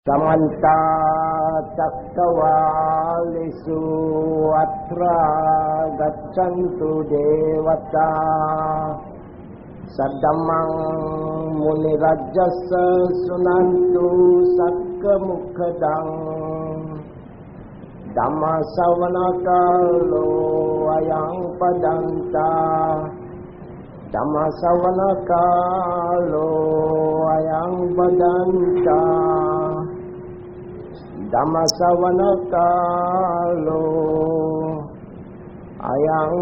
Samanta cakkavalisu atra gaccantu devata Saddamang munirajasa sunantu sakkamukhadang Dhamma savanakalo ayang padanta Dhamma savanakalo ayang padanta Dhamma savanakalo ayang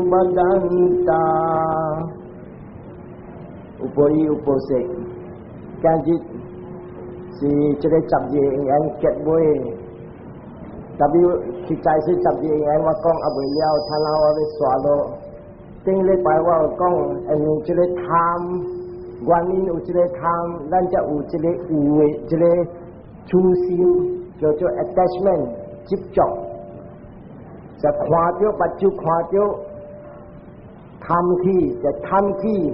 badanta Upori upose Kanjit si cere chap je yang ket boy Tapi kita si chap je yang wakong abu liao thalau abe swalo Ting le pai wa kong anu cere tham Guanin u cere tham dan ja u cere uwe cere chu sim cho attachment chip chok Sa khwa tyo pat chu khwa tyo tham khi ja tham khi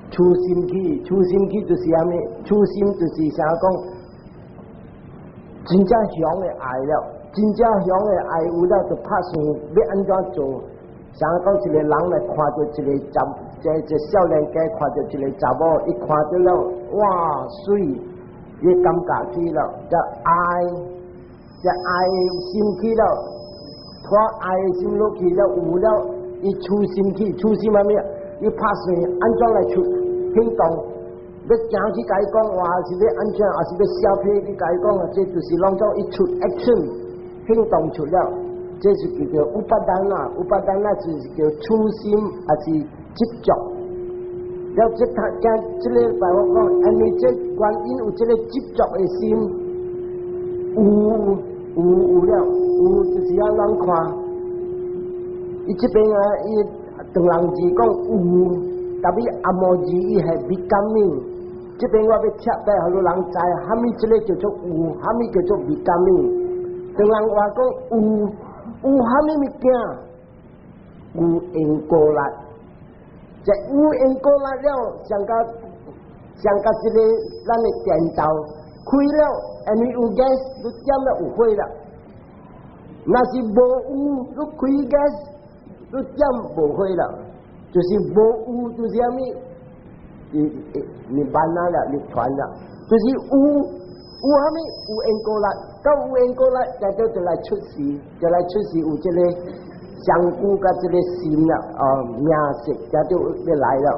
Chu sim khi就是啥物？初心就是啥讲？真正想的爱了，真正想的爱有了，就拍算要安怎做？啥讲一个人来看到一个这少年家看到一个查某，一看到了，哇，水，伊感觉去了，这爱心去了，拖爱心落去了，有了，伊初心去，初心啥物？伊拍算安怎来出？行动，要行去甲伊讲话，是要安怎，还是要消费去甲伊讲啊？这就是拢总一出 action， 行动出了，这是叫做乌巴丹啦，乌巴丹啦就是叫初心，还是执着。了这他讲这个白话讲，安尼这观音有这个执着的心，有了，有就是要人看，伊这边啊，伊唐人字讲有。tapi emoji伊系 becoming， 这边我要贴俾好多人知，虾米这个叫做有，虾米叫做 becoming。当人话讲有虾米物件，有因果力，这有因果力了，上加这个咱的电豆开了，安尼有 gas， 都点了有火了。那是无有，都开 gas， 都点无火了。就是无有，就是啥物？你办了，你传了，就是有啥物？有因果力，到有因果力，再就来出世，有这个香菇甲这个心了，命色，再就要来了。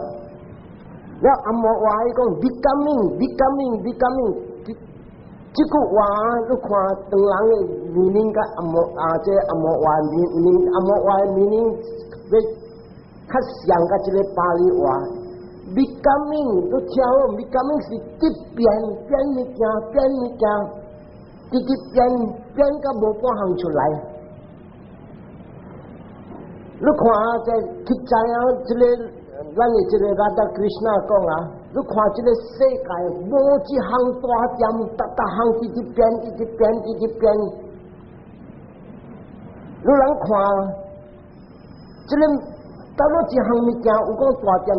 了阿莫话伊讲 becoming， 这个话你看当人的 meaning 甲这阿莫话 meaning 较像甲一个巴黎话 ，becoming 都听好 ，becoming 是变物件，直变甲无半项出来。你看这去知啊，这个咱的这个拉达krishna讲啊，你看这个世界无一项大点，大项一直变。你人看这个。到了一项物件有讲大点，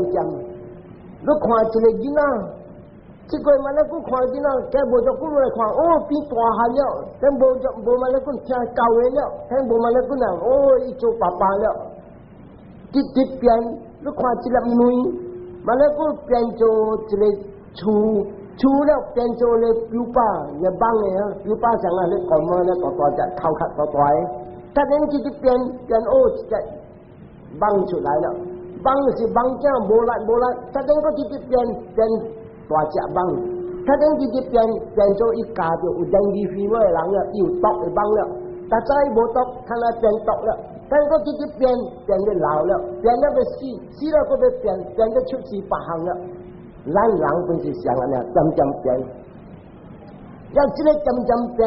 你看一个囡仔，这个嘛咧，佮看囡仔，加无就佮来看，变大汉了，但无嘛咧，佮听教的了，但无嘛咧，佮人伊做爸爸了，直变，你看一粒妹，嘛咧，佮变做一个厝了，变做咧表爸，咧帮的啊，表爸上啊咧讲么咧，大只头壳大，他连直变一只。帮出来了，帮是帮家无力，他等个直接变大只帮，他等直接变做一家就有dengue fever的人了，有毒的帮了，他再无毒，看来变毒了，等个直接变得老了，变了要死了个要变得出事八项了，咱人本是像安尼，渐变，要这个渐变。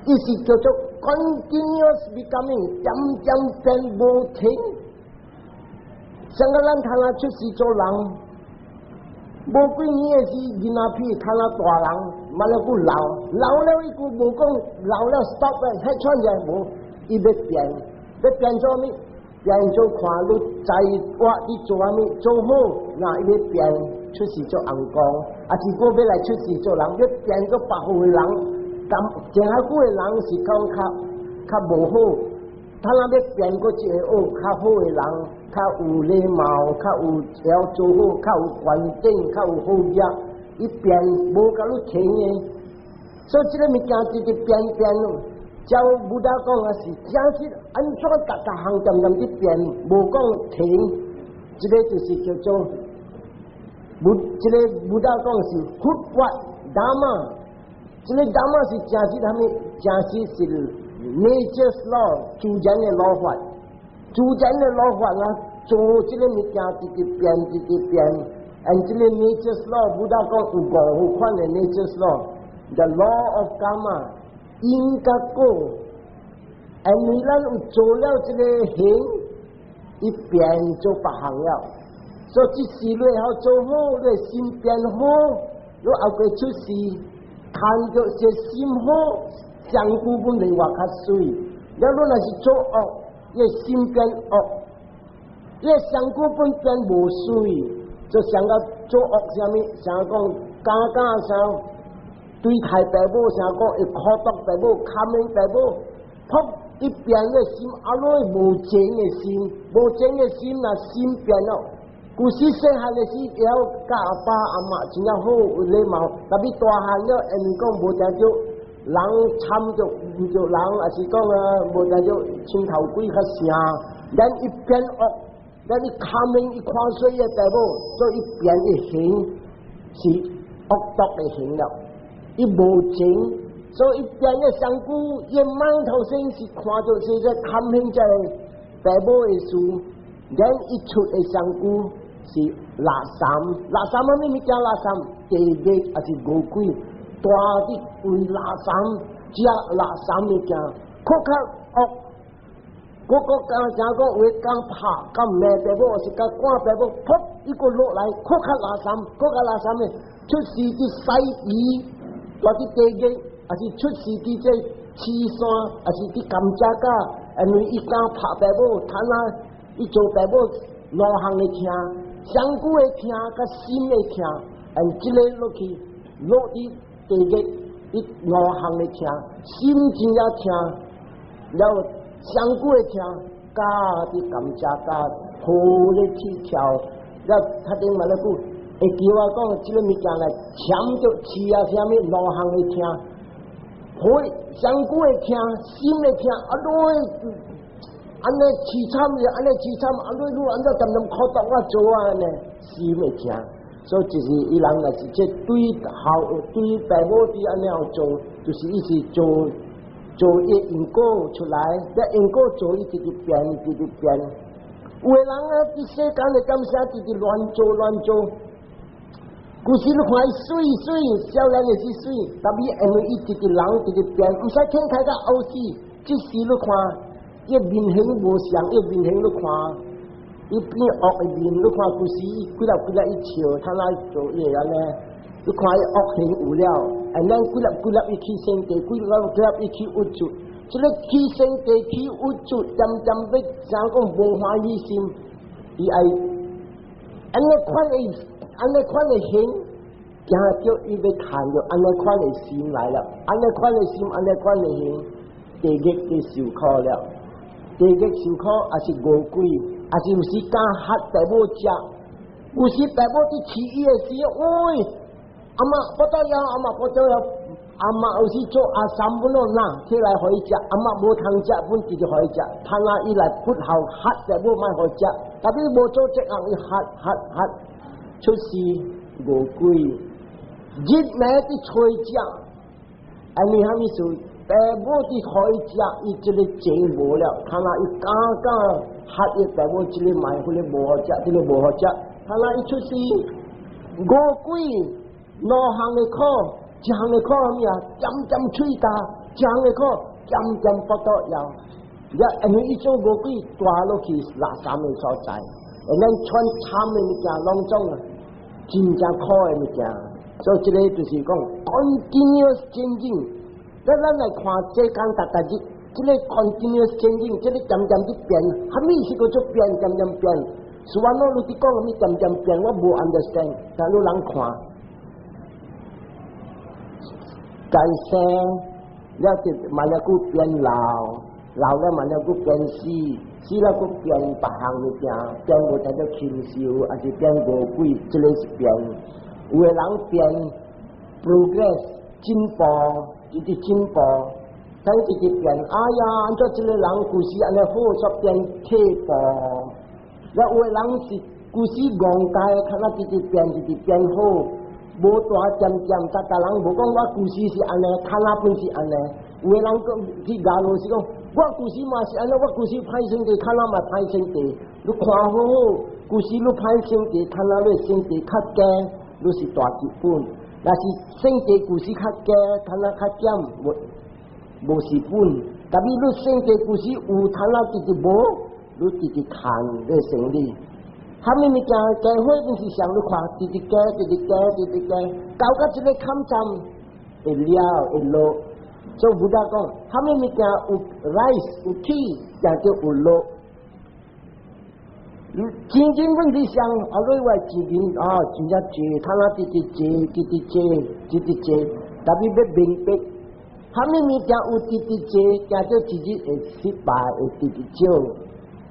伊是叫做 continuous becoming， 渐变无停。像个咱看咱出世做人，无几年的是囡仔屁，看咱大人，嘛了佮老了伊佮无讲老了 stop 了，迄串就无，伊要变做咩？变做看你知我你做啥物做好，那伊要变。出世做红光，啊是我要来出世做人，要变做白户的人，咁正下久的人是讲较无好，他那要变过一个较好的人，较有礼貌，较有要做好，较有观点，较有好业，伊变无甲你听的，所以这个物件直直变咯。照武打讲啊是，真是安怎逐项渐渐去变，无讲停。这个就是叫做这个武打讲是佛法达玛，这个达玛是真是他们真是 nature's law 自然的老法，自然的老法啊，做这个物件直直变，and 这个 nature's law 武打讲有5款的 nature's law，the law of karma。因甲果，你咱有做了这个行，伊变做别项了，所以这事内好做好，你心变好，你后过出事，看着这心好，上古本来话较水，了你若是做恶，你心变恶，你上古本变无水，就想到做恶啥物，想讲啥。对待爸母啥讲，会苦毒爸母，卡命爸母，扑一变的心，阿落无情的心，无情的心若心变了，古时细汉的时也要教阿爸阿妈真正好有礼貌，特别大汉了，因讲无正少人参着唔着人，也是讲啊无正少青头鬼较声，咱一变恶，咱一卡命一看水的爸母，所以一变一行是恶毒的行了。伊无情，所以一变嘅上古，伊满头生是看到是在看现在爸母的事，然一出嘅上古是垃圾乜物件垃圾，地地还是恶鬼，大啲为垃圾，只垃圾物件，酷较恶，个讲话讲拍，讲骂爸母，是讲赶爸母，噗一个落来，酷较垃圾，酷较垃圾嘅，出事啲西医。或者地基，还是出事伫这刺山，还是伫甘蔗架，因为伊敢拍爸母，摊啊，伊做爸母路行的听，上古的听，甲新的听，这个落去落伫地基，伊路行的听，新真也听，然后上古的听，加伫甘蔗架，好咧去跳，然后他顶埋咧句。会叫我讲，这个物件来签着刺啊，啥物路行的听，好上古的听，新的听，安尼凄惨的，安尼凄惨，安怎渐渐苦毒我做啊呢？新的听，所以就是伊人若是这对爸母对安尼样做，就是一直做一因果出来，一因果做一直变。有的人啊，伫世间的感谢直直乱做。古时你看水，少年的是水，特别因为伊一个人一个变，唔使听开个后世，即时你看，伊面型无像，伊面型你看，伊变恶的面，你看古时几粒伊笑，他那做嘢安尼，你看伊恶行有了，咱几粒伊起生地，几粒伊起恶出，即个起生地起恶出，渐渐要想讲无欢喜心，伊爱安尼款的行，惊叫伊要谈着安尼款的心来了，安尼款的心，安尼款的行，地狱嘅受苦了，地狱受苦也是恶鬼，也是有时敢吓爸母食，有时爸母伫饲伊的时候，喂，阿妈不得了，阿妈有时做阿三本咯，拿起来互伊食，阿妈无通食，本直接互伊食，他拿伊来不好吓爸母卖互食，特别无做这样伊吓。出事恶鬼，日暝伫吹食，你虾米事？爸母伫互伊食，伊即个钱无了，他那伊敢吓伊爸母即个卖，迄个无好食，即个无好食，他那伊出事恶鬼，路行的苦，一项的苦啥物啊？渐渐吹大，一项的苦渐渐不得了。因为伊种恶鬼带落去垃圾的所在，咱穿惨的物件拢总啊。真正苦的物件，所以这个就是讲 continuous changing。咱来看这间大日，这个 continuous changing，这个渐渐去变，虾米是叫做变，渐渐变。所以我你讲你渐渐变，我无 understand， 但你人看，改生了就慢了佫变老，老了慢了佫变死，死了佫变别项物件，变无才叫禽兽，还是变魔鬼，这个是变。有的人变 progress 进步，一直进步，但一直变，哎呀，按照这个人故事安尼好，煞变退步。了有的人是故事戆介，看那一直变，一直变好。无大渐渐，逐人无讲我故事是安尼，看那本是安尼。有的人讲去假如是讲，我故事嘛是安尼，我故事歹生地，看那嘛歹生地。你看好好，故事你歹生地，看那你生地较假，你是大基本。若是生地故事较假，看那较减，无是本。但是你生地故事有，看那直直无，你直直看你生理。他们物件加伙本是上你看，直直加，直直加，直直加，到到一个坎站会了会落。所以不大讲，他们物件有 rise 有起，也就有落。钱钱本是上，后来话钱钱真正济，他那直直济，直直济，直直济，特别要明白，他们物件有直直济，也就直直会失败，会直直少。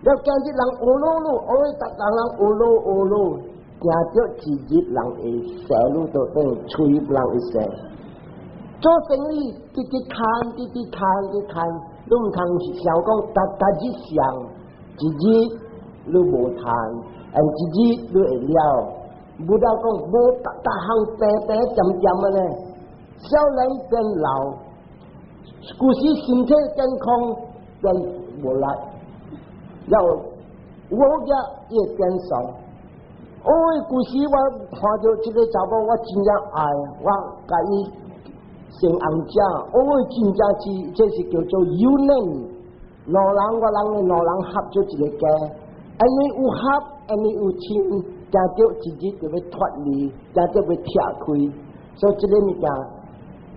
要见啲人学路路，学逐人学路学路，见着自己人会写路到等，吹人会写。做生意直直看，直直看，直看，你唔通想讲自己想，自己你无谈，自己你会了。不到讲无逐项白白渐渐嘅咧，少年变老，故事身体健康变无力。要我也也变少，故事我看到这个查某，我真正爱，我甲伊成红者，真正是这是叫做有能，两人我人两人合作一个家，你有合，你有亲，加着自己就要脱离，加着要拆开，所以这个物件，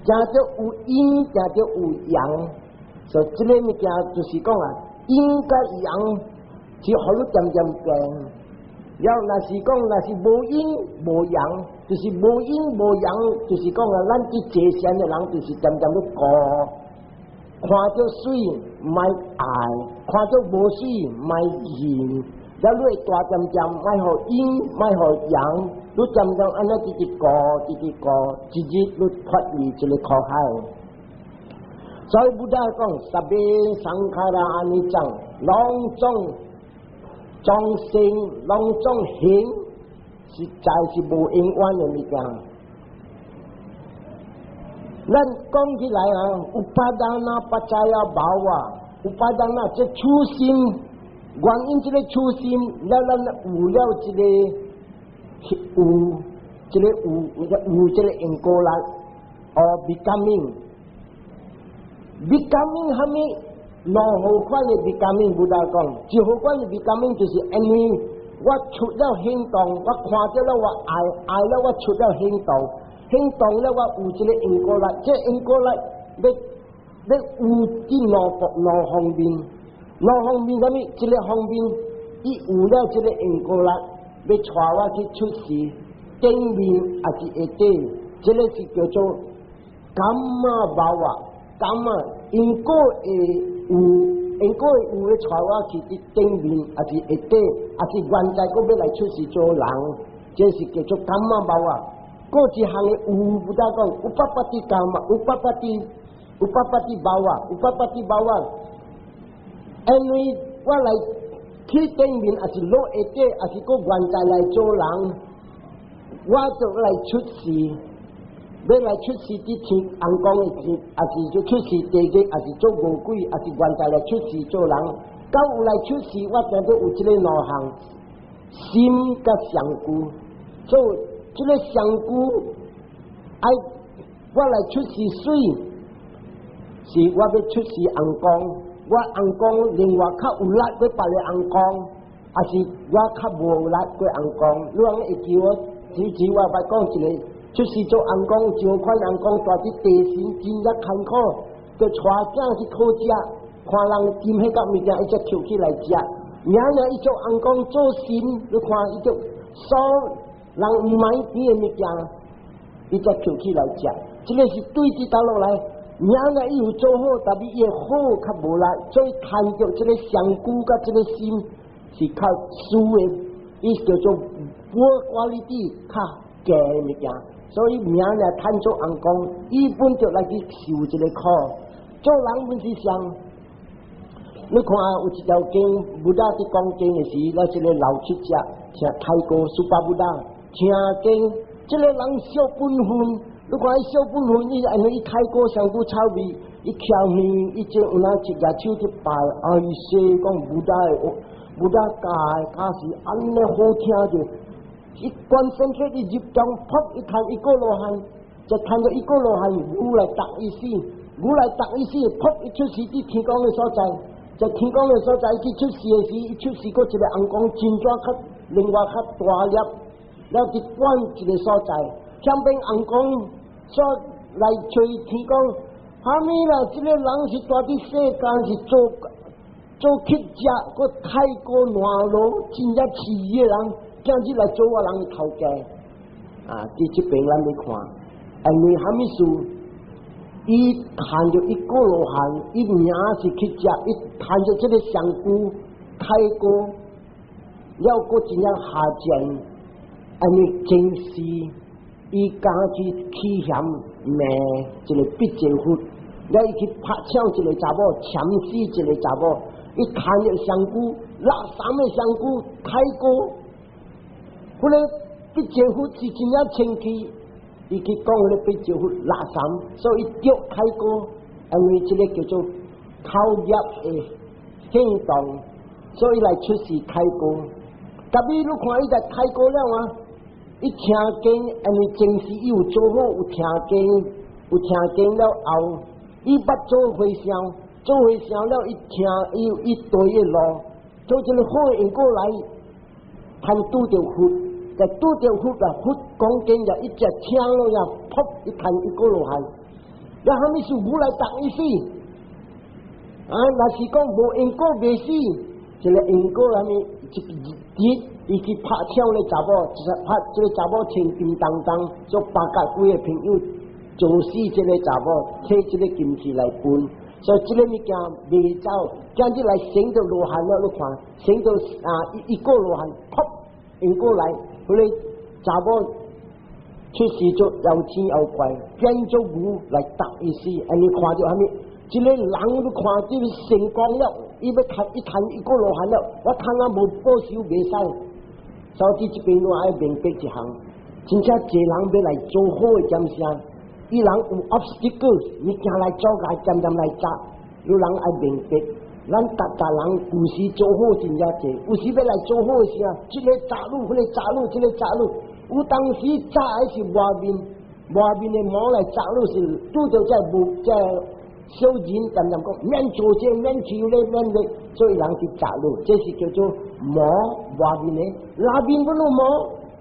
加着有阴，加着有阳，所以这个物件就是讲啊。阴甲阳是互你渐渐变，了若是讲若是无阴无阳，就是无阴无阳，就是讲啊，咱去坐禅的人就是渐渐要过，看到水莫爱，看到无水莫嫌，了你会大渐渐莫互阴莫互阳，你渐渐安尼直直过，直直过，直直你脱离这个苦海。所以不但讲十遍三卡拉阿尼讲，隆重众生隆重行，实在是无永远的物件。咱讲起来啊，有巴达那巴扎呀包啊，有巴达那这初心，原因这个初心，了咱有了这个有这个有这个因果啦，becoming。becoming 下面两好款的 becoming 不大讲，一好款的 becoming 就是因为我出了行动，我看到了我爱了我出了行动，行动了我有一个因果力，这因果力要有啲两方面，两方面下面一个方面，伊有了这个因果力，要带我去出事，正面还是下底，这个是叫做感嘛包啊。咁因果会有，因果会有咧，带我去啲正面，还是下底，还是原在嗰要来出事做人，这是叫做感嘛包啊。嗰一项嘅有不得讲，有八八啲感嘛，有八八啲包啊，有八八啲包啊。因为我来去正面，还是落下底，还是个原在来做人，我就来出事。要来出事啲天红光嘅事，还是就出事地嘅，还是做魔鬼，还是原在来出事做人。到有来出事，我听到有这个两项，心甲上句，所以这个上句，我来出事水，是我要出事红光，我红光另外较有力过别个红光，还是我较无力过红光。你人会叫我指我来讲一个。就是做红光，上款红光大啲地形真一坎坷，就带囝去考食，看人金迄个物件，一只捡起来食，名人伊做红光做心，你看伊就所人唔买甜的物件，伊才捡起来食。这个是对治倒落来，名人伊有做好，但是伊的好较无力，所以贪着这个香菇甲这个心是较输的，伊叫做poor quality 较假的物件。所以名人贪做红光，伊本就来去受这个苦。做人本是上。你看有一条经，布达伫讲经的时，咱一个老出家，请泰国苏巴布达听经，这个人小本分，你看伊小本分，伊安尼伊泰国香菇草味，伊翘面，伊就有那一只手去拜，哎说讲布达教是安尼好听着，一关身体一入中，噗一弹一个罗汉，就弹到一个罗汉，牛来打伊死，牛来打伊死，噗一出世伫天公的所在。在天公的所在，伊出世的时，伊出世过一个红光，真怎较另外较大粒，了伫管一个所在，偏偏红光所来找天公，哈咪啦，这个人是住伫世间是做乞食，搁太过软弱，真正饲的人，今日来做我人的头家，伫这边咱要看，因为哈咪事。伊看着一个罗汉，伊名是去食，伊看着这个香菇开过，了过真正下贱，安尼真是伊家己起嫌命一个逼姐夫，了伊去拍抢一个查某，强死一个查某，伊看着香菇，垃圾的香菇开过，后来逼姐夫是真正生气。伊去讲迄个被招呼垃圾，所以伊叫开过，因为这个叫做偷业的行动，所以来出世开过。特别你看伊在开过了啊，伊听经，因为正是伊有做好有听经了后，伊捌做回向了，伊听伊对的路，做一个好的因果来，贪拄着福。在拄着佛啊，佛讲经就一只听了呀，噗一弹一个落汉，那哈咪是无来打伊死，若是讲无因果未死，这个因果哈咪伊去拍抢咧查某，拍这个查某穿叮当当，做八甲几个朋友做死这个查某，摕这个金器来分，所以这个物件未走，今日来升到落汉了，你看升到一个落汉，噗因果来。后来查某出世就又天又怪，变做牛来打伊死，安尼看着哈咪，一个人都看这个成功了，伊要看一谈一个罗汉了，我看啊无报酬袂使，所以这边我爱明白一项，真正一人要来做好的点啥，伊人有 obstacle， 你行来走来渐渐来扎，有人爱明白。咱大家人有时做好真正济，有时要来做好的时啊，这个窄路，那个窄路，这个窄路，有当时窄还是外面的毛来窄路是拄着这小人渐渐讲免做这免求咧免咧，所以人去窄路，这是叫做毛外面的，内面不能毛，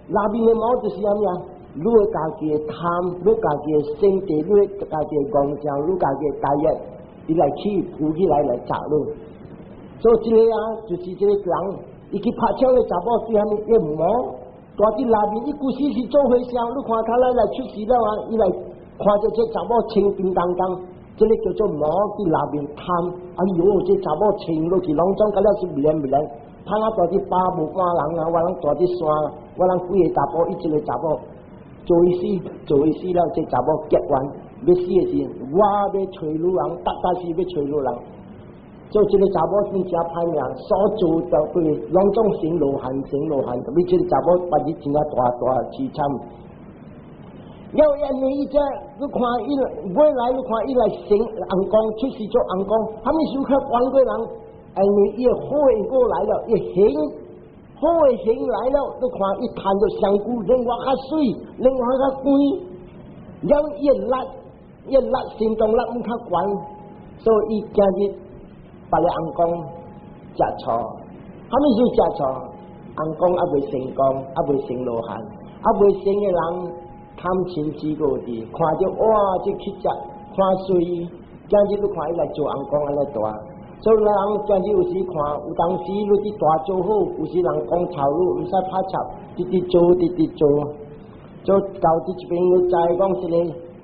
内面的毛就是啥物啊？你家己的贪，你家己的身体，你家己的妄想，你家己的大业。伊来去扶起来砸路，所以这个就是这个人，伊去拍枪的查某对他们一毛，大伫内面，伊故事是做回向，你看他来出事了伊来看着这查某清叮当当，这个叫做毛伫内面贪，哎哟，这查某清落去，拢总甲了是不灵，他大伫巴木马人我人大伫山，我人几个查甫，一个查某做一死了，这查某结完。要死的时，我要找女人，大是要找女人。做一个查某真正歹命，所做到对，拢总成罗汉，特别这个查某把日真啊大凄惨。要因为伊这，你看伊未来，你看伊来成红光，出世做红光，他们想看外国人，因为伊好的过来了，伊好的行来了，你看伊看到香菇，另外较水，另外较贵，了伊力心中力唔较悬，所以伊今日把了红光食错，他们就食错，红光还未成功，还未成罗汉，还未成的人贪嗔痴过地，看着哇这去食，看水，今日你看伊来做红光安尼大，做人专是有时看，有当时你伫大做好，有时人讲操路，毋使拍插，直直做，做到伫这边我知讲一个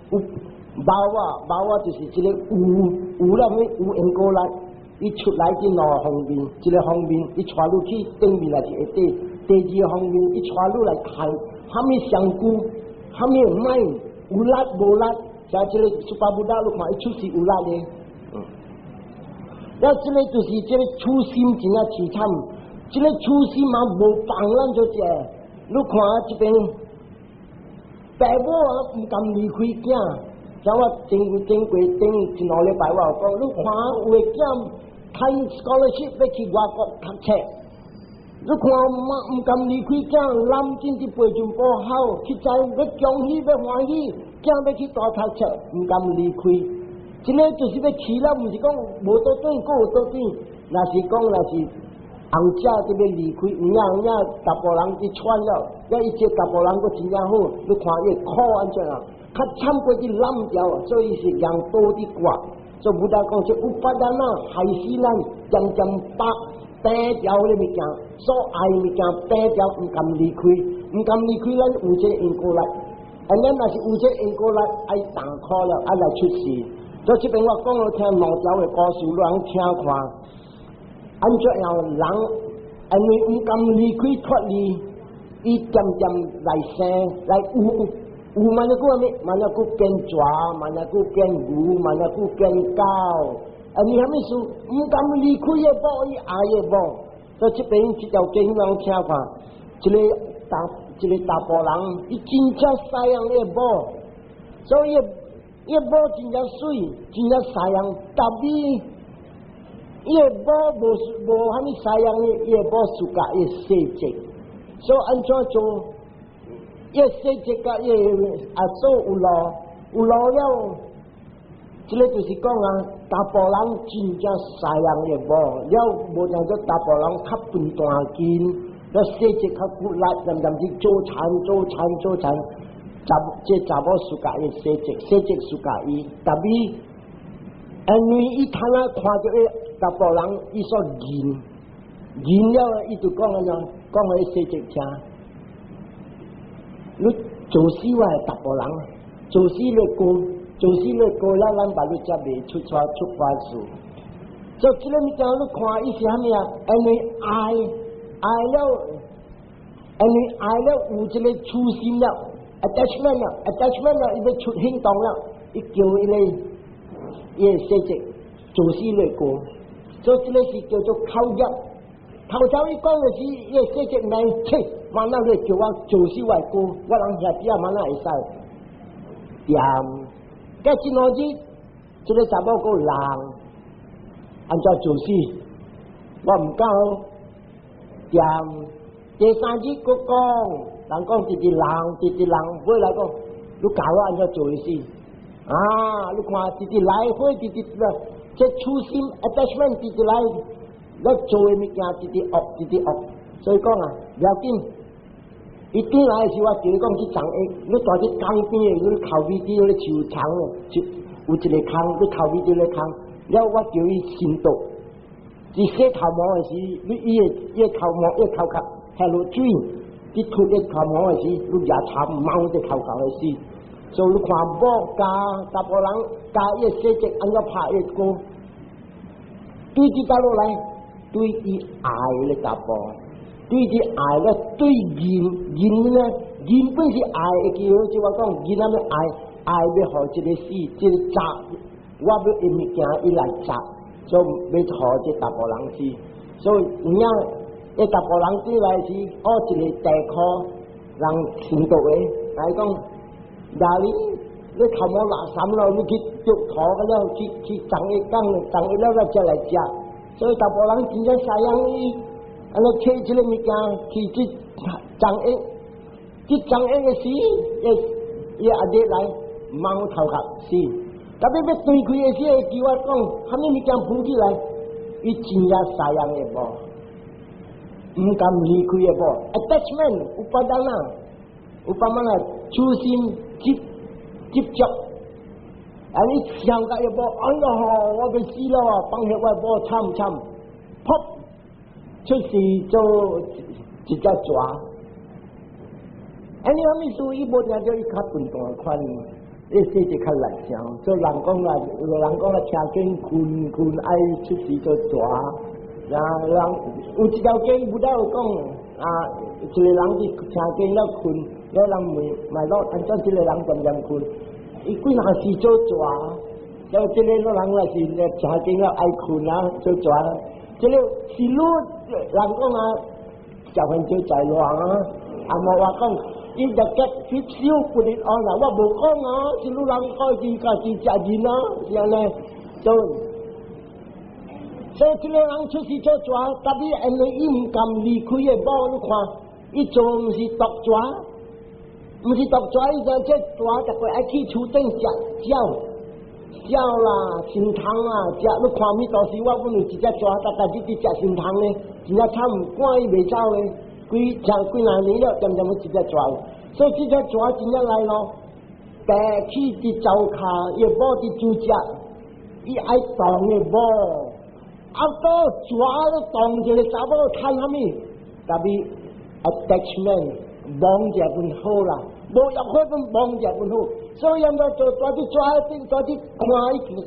有包啊就是一个有啦咩有因果力，伊出来伫两方面，一个方面伊带入去顶面来是会底，第二个方面伊带入来看，虾米上久，虾米歹，有力无力，像这个苏巴布达你看伊出是有力的。那这个就是这个初心真啊凄惨，这个初心嘛无放咱做者，你看这边爸母啊唔甘离开囝，像我前过顶一两礼拜我有讲，你看有个囝看 scholarship 要去外国读册，你看嘛唔甘离开囝，南京伫培训部好，去在要恭喜要欢喜，囝要去大读册，唔甘离开。这个就是要去了，毋是讲无倒转，搁有倒转。若是讲，若是后者就要离开，有影达甫人去喘了，要伊这达甫人搁真正好，你看伊苦安怎啊？较惨过去烂掉，所以是人多伫挂。所以不但讲这有法咱啊，害死咱，渐渐把平掉的物件，所爱物件平掉，毋甘离开，毋甘离开，咱有这因果力。咱若是有这因果力，爱担苦了，爱来出事。所以这边我讲了听两条的故事，你通听看，安怎样人因为唔甘离开脱离，伊渐渐来生来有慢了个咩？慢了个变蛇，慢了个变牛，慢了个变狗。你虾米事？唔甘离开的宝，伊爱的宝。所以这边这条经你通听看，一个大波人，伊真正西洋的宝，所以。伊个宝真正水，真正西洋，但比伊个宝无虾米西洋的，伊个宝自家伊细节，所以安怎做？伊细节甲伊所有路了，这个就是讲啊，大部人真正西洋的宝，了无像做大部人较笨蛋筋，了细节较骨力，渐渐去做产。这查某自家伊细节自家伊，特别因为伊看着伊大部人伊所认了，伊就讲安怎讲互伊细节听。你做事话大部人，做事咧过了，咱把你才袂出法事。所以这个物件你看伊是虾米啊？因为爱了有这个初心了。attachment 了，伊要出行动了，伊叫伊个细节做事来过，所以这个是叫做靠入。头伊讲的是伊个细节难切，慢慢来叫我做事来过，我人兄弟啊慢慢会使。掂，甲今下日，这个查某个人按照做事，我唔够掂。第三日佫讲。人讲直直人，尾来讲，你教我安怎做的事啊？你看直直来回，直直这初心 attachment 直直来，咱做的物件直直学，所以讲啊，了紧。伊转来的时候，我就讲去长下，你大去江边的，你靠尾底那树长就有一个坑，你靠尾底那坑，了我叫伊深度。伊洗头毛的时，你伊个头毛一头壳下落水。你脱一头毛的时，你牙刷猫的头壳的时，所以你看某大部人加一细节按照拍一个，对起打落来，对伊爱的大部，对伊爱了对人呢，人本是爱的叫，就我讲人那么爱要好这个事，这个杂，我要因物件伊来杂，所以要好这大部人事，所以有影。一大部人转来时，一个地壳人深度的，来讲，哪里你头毛垃圾了，你去捉土个了，去长一缸，长一了再来食，所以大部人真正西洋伊，安尼摕这个物件去长一，去长一个时，伊阿弟来猫头壳是，特别要对开的时，叫我讲，虾米物件浮起来，伊真正西洋的无。唔甘离开嘅噃 ，attachment 有法当啦，有法乜啦，初心执着，你想个一波，哎呀，我被死了啊！放下我波惨，噗，出事就直接抓。你阿咪说伊无听到伊较笨蛋款，伊说就较烂声，所以人讲啦，车经困爱出事就抓。人有一条经不到讲啊，一个人伫车经了困，了人问买落安怎一个人渐渐困，伊几若事做抓，了这个人若是车经了爱困啊做抓，这个是路人讲啊，十分钟在乱啊，无话讲，伊就急去烧不哩安啦，我无讲啊，是路人开始家己食人啊，是安尼，所以这个人出事做抓，特别因为伊唔甘离开的某，你看，伊做唔是毒抓，唔是毒抓，伊就这抓就会爱去厝顶食鸟啦、心汤啊，食你看咪到时我本有一只抓，大家去食心汤呢，真正惨，赶伊袂走的，几廿年了，渐渐要一只抓，所以这只抓真正来咯，白起伫灶骹，也无伫煮食，伊爱动的无。到抓了当一个查某看虾米，特别 attachment 绑架本好啦，无要快本绑架本好，所以人家做抓去看伊就知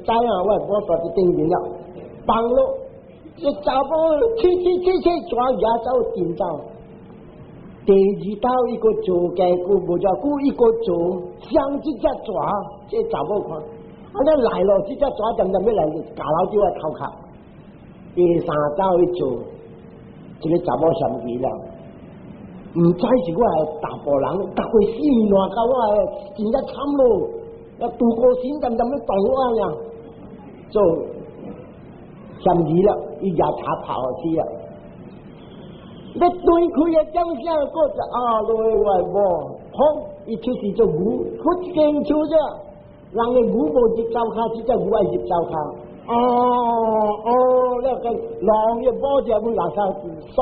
啊，我抓去顶面了，绑咯，这查某去抓也走点走，第二道一个做嘅个无叫故一个做，像这只抓，这查某看，尼来咯，这只抓渐渐要来，夹老就来头壳。第三道去做，这个查某上去了，唔知是我系大波人，大过死命乱到我真正惨咯，要渡过险渐渐要动我呀，就上去了，伊也查跑去了。你对佢嘅将相嗰只來為喎，好，伊出事做牛，好清楚啫，人嘅牛無入灶骹，只只牛係入灶骹。那个狼也包着不拉萨松，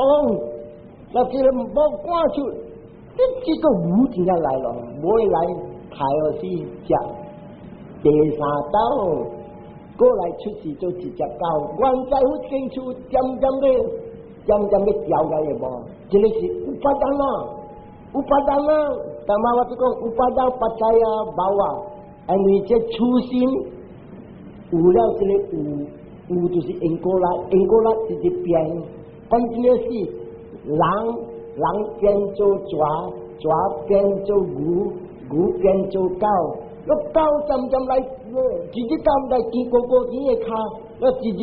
那这个包挂出，这个武真正来了，每来抬下去食，第三道过来出事就直接到，原在好清楚，渐渐的调解也无，这个是有巴当啊，但嘛我就讲有巴当不在啊，冇啊，因为这初心。有了这个有就是英国啦直接变，关键的是人变做抓变做牛变做狗，那狗渐来，自己狗来见个见的卡，那自己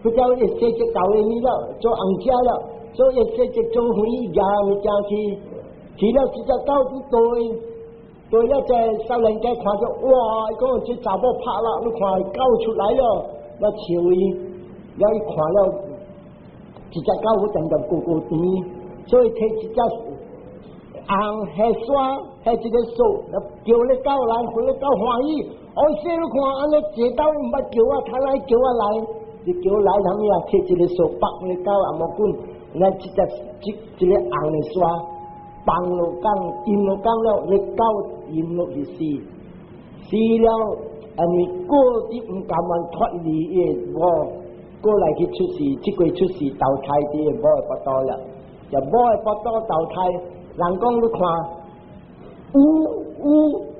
不叫一些只狗的米了，做红家了，所以一些只做回家咪家去了这只狗就对了，在少年家看着，哇！讲这查某拍啦，你看狗出来了，那笑伊，了伊看了，一只狗渐渐高甜，所以摕一只红黑刷，还一个手，那叫你狗来，回你狗欢喜。说你看安尼坐到唔捌叫我，看来叫我来，你叫我来，他们啊摕一个手绑你狗也无管，那一个红的刷。放落江，淹落江了，你狗淹落去死了，因为过啲唔甘愿脱离嘅无，过来去出事，即个出事投胎啲无会不多了，就无会不多投胎。人讲你看，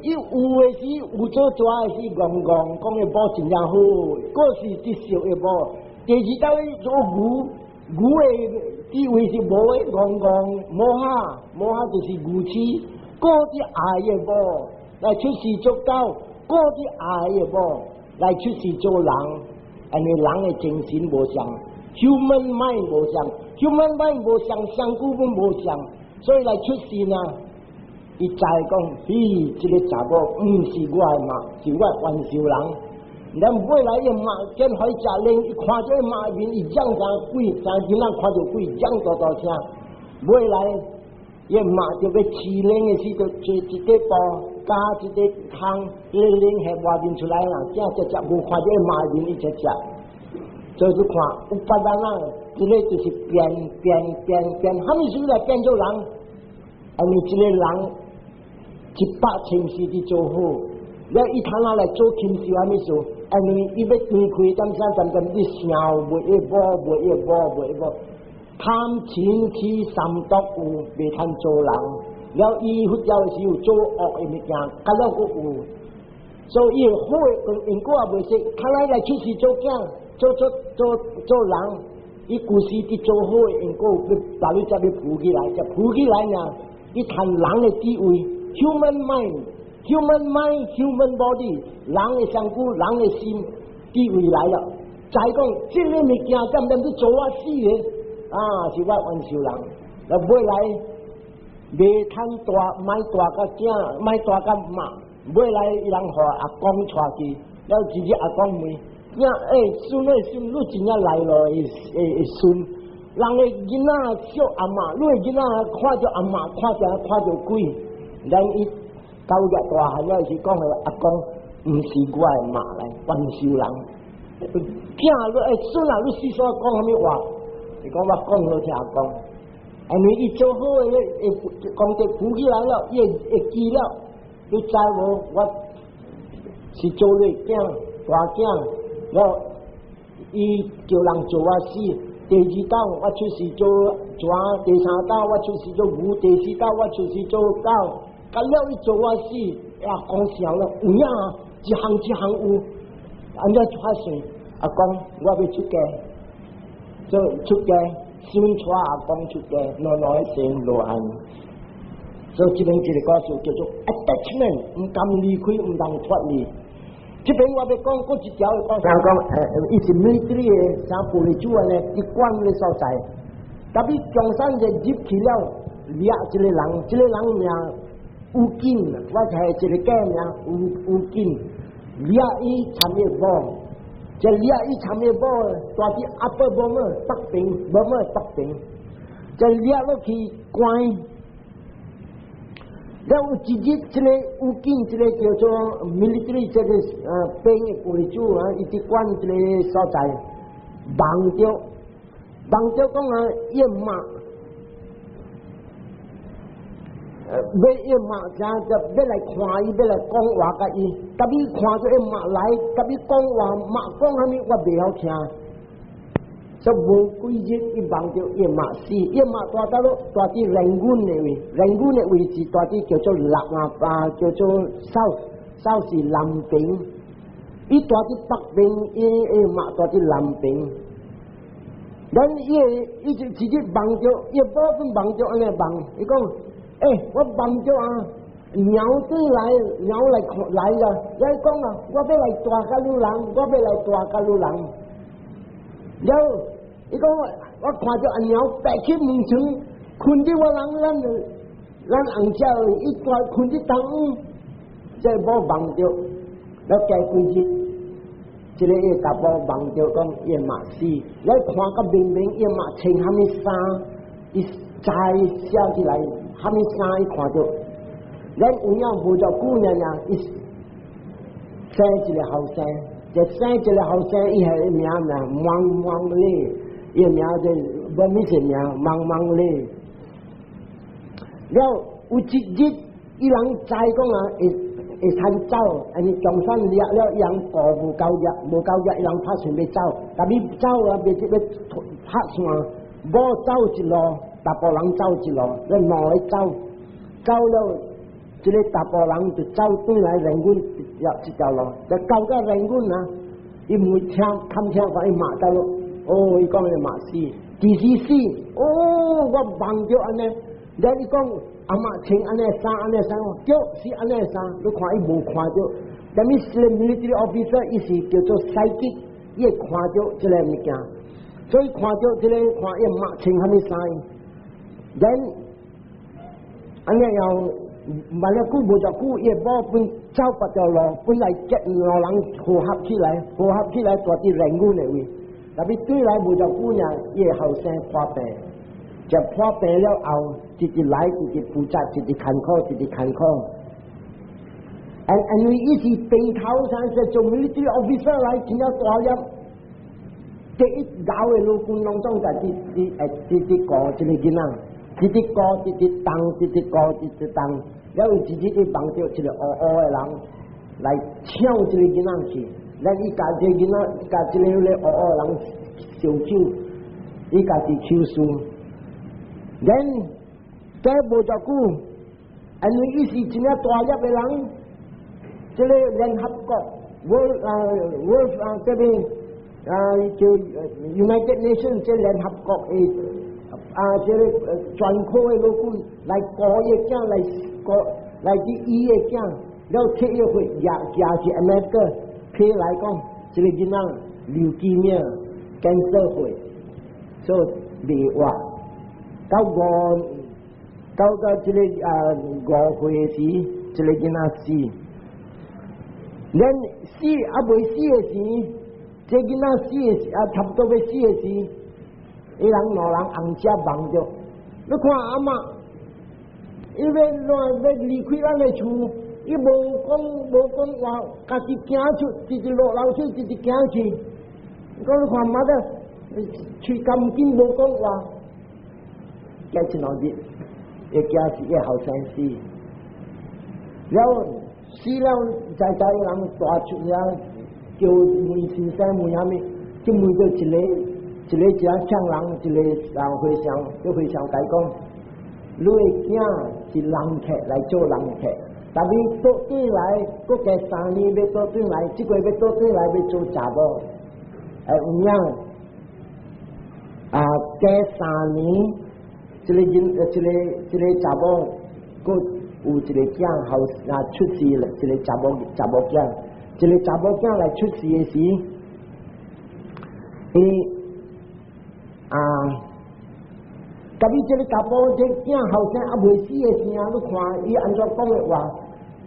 有的是有做抓的是戆戆，讲嘅无真正好，嗰是直烧嘅无。第二道做牛的。地位是无诶，戆戆摸下就是牛齿，嗰啲矮嘅无来出事做狗，嗰啲矮嘅无来出事做人，因为人嘅精神无相 ，human mind 无相 ，human mind 无相，相股本无相，所以来出事呢，伊再讲，咦，这个查某唔是我诶嘛，是我玩笑人。咱未来要马见海食令，一看这马面一养上鬼，三天人看到鬼养大声。未来要马就要饲令的时，就做一个包，加一个汤，令下外面出来啦，这只无看这马面一只只，所以就看有别人啦，这个就是变，他们是来变做人，因为这个人100%是的做好。了伊摊下来做禽兽安尼做，安尼伊要断开，点你想袂一无，贪钱起三毒有，袂通做人。了伊佛教是有做恶的物件，甲了佫有，所以好的因果也袂识，看来出世做囝，做人。伊故事伫做好的因果，大陆才要浮起来，才浮起来呢。伊谈人的地位 ，human mind，human body， 人的身躯，人的心地位来了。再讲，这个物件点点去做我死的，是我冤仇人。了尾来，袂通大，卖大甲囝，卖大甲妈，尾来伊人互阿公带去，了直接阿公问。孙你真正来咯？会孙，人的囡仔笑阿嬷，你的囡仔看着阿嬷，看着鬼，咱伊到日大汉了是讲的阿公，毋是我的妈来，冤仇人。囝孙啊，你细说讲啥物话？是讲我讲好听阿公，因为伊做好的会功德浮起来了，伊会记了，你知无？我是做你囝大囝。了，伊叫人做我死。第二道我出世做蛇，第三道我出世做牛，第四道我出世做狗。甲了伊做我死，阿公笑了，有影一项有，安怎发算？阿公我要出家，做出家，先带阿公出家，来先落安。所以这边一个故事叫做 attachment， 唔甘离开，唔通脱离。这边我要讲过一条的故事，讲伊是military的啥部队主任呢？伫管的所在，特别中山就入去了，掠一个人名有劲，我系一个假名有劲，掠伊参与无，就掠伊参与无，大啲阿伯无么北平，无么北平，就掠落去关。了有一日，这个有劲，这个叫做 military， 这个兵的部队主伊伫管这个所在，忙着讲伊骂，要伊骂啥？就要来看伊，要来讲话甲伊。特别看着伊骂来，特别讲话骂讲啥物，我袂晓听。所以无几日，伊忙着伊骂死，伊骂大到咯，大啲人军的位置，大啲叫做叫做south是南平，伊大啲北平，伊骂大啲南平。咱伊就直接忙着，伊无分忙着安尼忙，伊讲，我忙着鸟对来了，伊讲我要来大甲女人，我要来大甲女人。了，伊讲我看着鸟白起门床，困伫我咱红鸟，伊大困伫东，这无忙着，了加几日，这个伊甲无忙着讲伊嘛死，了看个明伊嘛穿啥物衫，伊再写起来啥物衫伊看着，咱有影无着久呢，伊生一个后生。就生一个后生，伊系名忙咧，伊名就无咩事名忙咧。了有一日，伊人知讲会趁走，安尼中山掠了，伊人过无够日，伊人拍算要走，但你走要拍算，无走一路，大部人走一路，你两个走了。这个大部人就走转来人军这条路，就到个人军伊唔会看听话，伊骂到咯。伊讲伊骂死，第四死，我忙着安尼，然后伊讲阿妈穿安尼衫，是安尼衫，你看伊无看着，但是这个 military officer 伊是叫做司机，伊会看着这个物件，所以看着这个看伊妈穿啥物衫，然安尼又。万了久无着久，伊无本走别条路，本来结老人合合起来，大啲人军的位，特别对来无着久呢，伊后生破病，就破病了后，直来直负责，直看苦。因为伊是病头上是做 military officer 来，真正大粒，第一搞的陆军当中就啲个这个囡仔。直当，了有一日去碰到一个黑的人，来抢这个囡仔去，咱伊家这囡仔，家这个咧人上手，伊家己手术，咱再无照顾，因为伊是真正大粒的人，这个联合国，World 这边叫 United Nations 这联合国的这个全科的老官来搞嘢囝来去医嘅囝。แล้วเที่ยวไปอยากที่อเมริกาเพื่อหลายกองจะเลยกินน้ำลิวคีเมียแคนเซอร์ไปโซ่ดีว่าเขาก็จะเลยก่อไปสิจะเลยกินน้ำสิแล้วสิอาบุยสิสิจะกินน้ำสิทับตัวไปสิสิอีหลังนอหลังอังเจ้าบังเจ้าแล้วความอามาอีเวนนอเวนลิควิดอะไรชู伊无讲话，家己行出，自己落楼梯，自己行去。讲你看妈的，喙咁紧无讲话，惊一两日，会惊死个后生死。了死了，在人大出了，叫问先生问啥物，就问到一个抢人，一个人回想，就回想解讲，你个囝是人客来做人客。但是到底来，嗰个3年要到底来，这个要到底来要做查某，有影隔3年，这个查某，佮有一个囝后出世了，一个查某囝，一个查某囝来出世的时，甲你这个查甫这囝后生未死的时你看伊安怎讲的话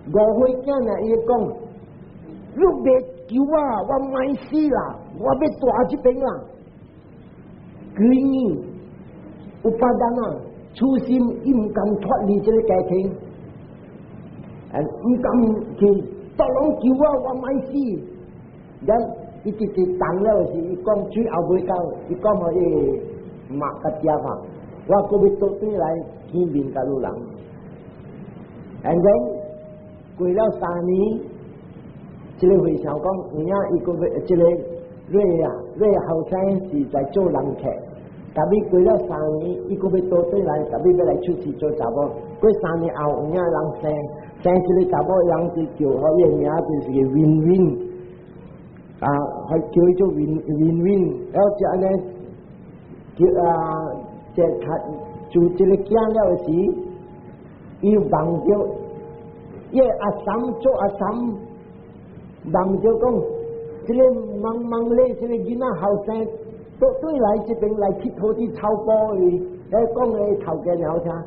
，5岁囝呢，伊讲，你别救我卖死啦，我要大这边啦。居然有巴丹啊，初心伊唔敢脱离这个家庭，唔敢去多人救我卖死，然伊直直等了时，伊讲最后尾到，伊讲我伊骂个家嘛。我个要到底来见面甲路人 ，and then 过了3年，这个会想讲，有影伊个这个瑞后生是在做人客，但是过了3年，伊个要到底来，但是要来出去做查某。过3年后，有影人生这个查某人就叫我伊名就是个 win， 还叫伊做 win， 然后就安尼叫这做这个囝了时，伊望着，伊阿三做阿三，望着讲，这个忙咧，这个囡仔后生，到对来这边来乞讨啲草包伊，讲诶头家鸟啥，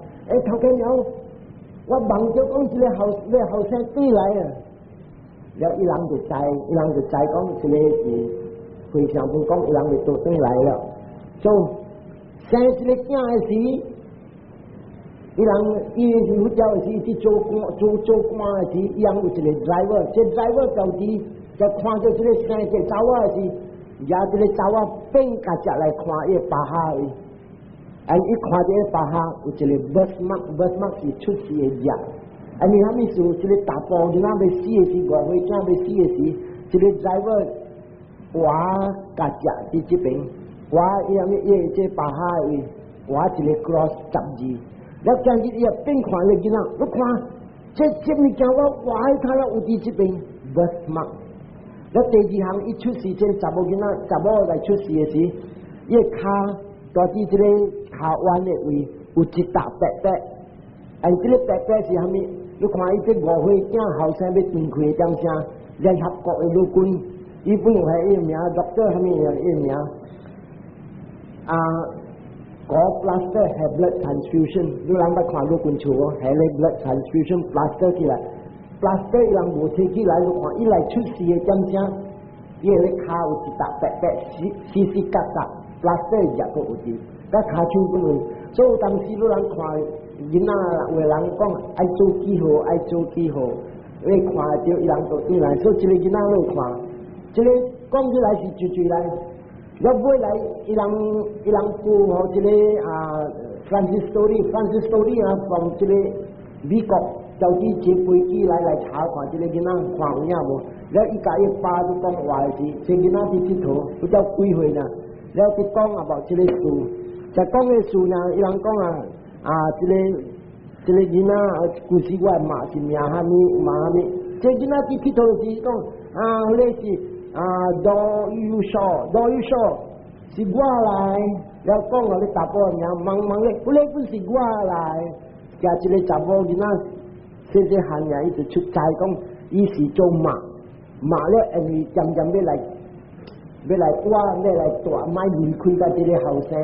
头家鸟，我望着讲这个后生对来啊，了伊人就知讲这个是非常不讲，伊人就到对来了，就。生一个囝的时，伊有朝的时去做官的时，伊人有一个 driver， 这 driver 到时就看到这个生一个查某的时，也这个查某变家只来看伊巴下的，伊看到伊巴下有一个 birthmark 是出世的日，你虾米事？这个大埔囡仔要死的时，5岁囝要死的时，这个 driver 我家只伫这边。我伊这巴下伊，我一个 cross 12，了今日伊变看了囡仔，我看这物件我看了有伫这边 birthmark， 了第2项伊出世这查某囡仔，查某来出世的时，伊骹到伫这个骹弯的位有一大白白，这个白白是虾米？你看伊这5岁囝后生要登开点啥？联合国的老官，伊本来伊名 Doctor 虾米伊名。plaster 係 blood transfusion， 你人捌看老官厝係咧 blood transfusion plaster 起來 ，plaster 伊人無摕起來，你看伊來出事嘅點聲，伊係咧骹有一笪白白絲角角 ，plaster 入個有啲，甲骹手本位，所以當時你人看囡仔有人講愛做記號，你看到伊人到對來，所以一個囡仔你看，一個講起來是最來。要尾来，伊人雇吼一个Francis Story 啊，from 这个美国เจ้าที่จีปุยกี้หลายๆชาวขวาจะเลยกินนั่งขวางเนี่ยบ่แล้วอีกาอีปลาตุกองวายสิเจกินนั่งที่ทิศโถพระเจ้าคุยหวยนะแล้วติดกล้องบอกจะเลยสูจะกล้องเลยสูนะอีหลังกล้องจะเลยกินนั่งกุศิว่ามาสิมีอาหารมีมามีเจกินนั่งที่ทิศโถสิกล้องเลยสิดอยูชอสิกว่าอะไรแล้วกล้องเราเลยตาบอดเนี่ยมังเลยพูดสิกว่าอะไรจะเลยจับบอกกินนั่งเสียหันเนี่ยอีกชุดใจกล้องอีสีโจมาแล้วอันนี้จำไม่ไรว่าไม่ไรตัวไม่ยินคุยกันจะเลยเฮาเซ่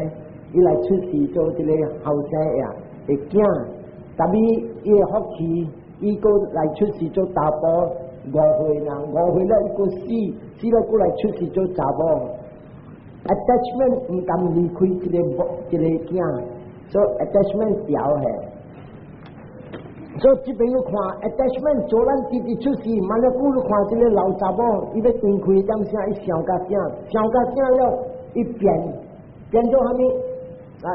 อีไรชุดสีโจจะเลยเฮาเซ่เอกเนี่ยแต่บีอีฮอกกี้อีก็ไรชุดสีโจตาบอดงอหวยแล้วอีก็สีแล้วก็ไรชุดสีโจจับบอก attachment มันทำลีคุยจะเลยเนี่ย so attachment เดียวเหรอso ที่เป็นลูกความ attachment โจรันที่ชุดสีมันแล้วกูลูกความจะเลยเหล่าจับบอกอีเวตุนคุยจำเสียอีเสียงกาเสียแล้วอีเปลี่ยนโจฮามิ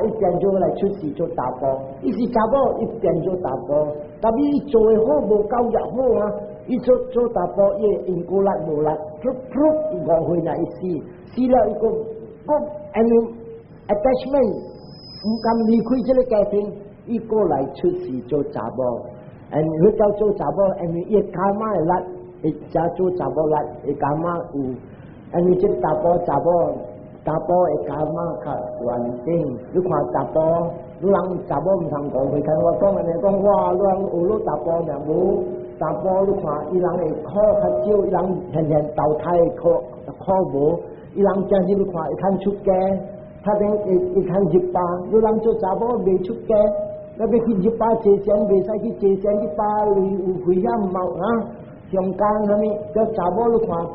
อีเปลี่ยนโจอะไรชุดสีโจตาบออีสีจับบอกอีเปลี่ยนโจตาบอแต่บีโจเอโฮโบเก้าอย่างโฮอ่ะอีโจตาบอเย่อินโกลัดโบลัดพรุกอีกองหวยน่ะอีสีแล้วอีก็อันนี้ attachment มันทำลีคุยจะเลยแก่ทิ้งอีก็ไหลชุดสีโจจับบอกอันนี้เจ้าโจจับบอกอันนี้อีกามาลัดอีจ้าโจจับบอกลัดอีกามาอันนี้จะตาบอจับบอกอีกามาค่ะวันจริงลูกความจับบอกลูกหลังจับบอกมันทำของไปกันว่าต้องอันนี้ต้องว่าลูกหลังลูกจับบอกเนี่ยรู้จับบอกลูกความอีหลังไอ้ข้อขัดเจียวอีหลังเห็นเต่าไทยข้อโบอีหลังจะที่ลูกความอีทันชุดแกถ้าเป็นอีทันจิบปาลูกหลังโจจับบอกเบชุดแกแล้วไปคิดจิปาเจเซียนเบใส่คิดเจเซียนจิปาหรือคุยย่ำเมาฮะเสียงกลางนะนี่จะจับบอกลูกความ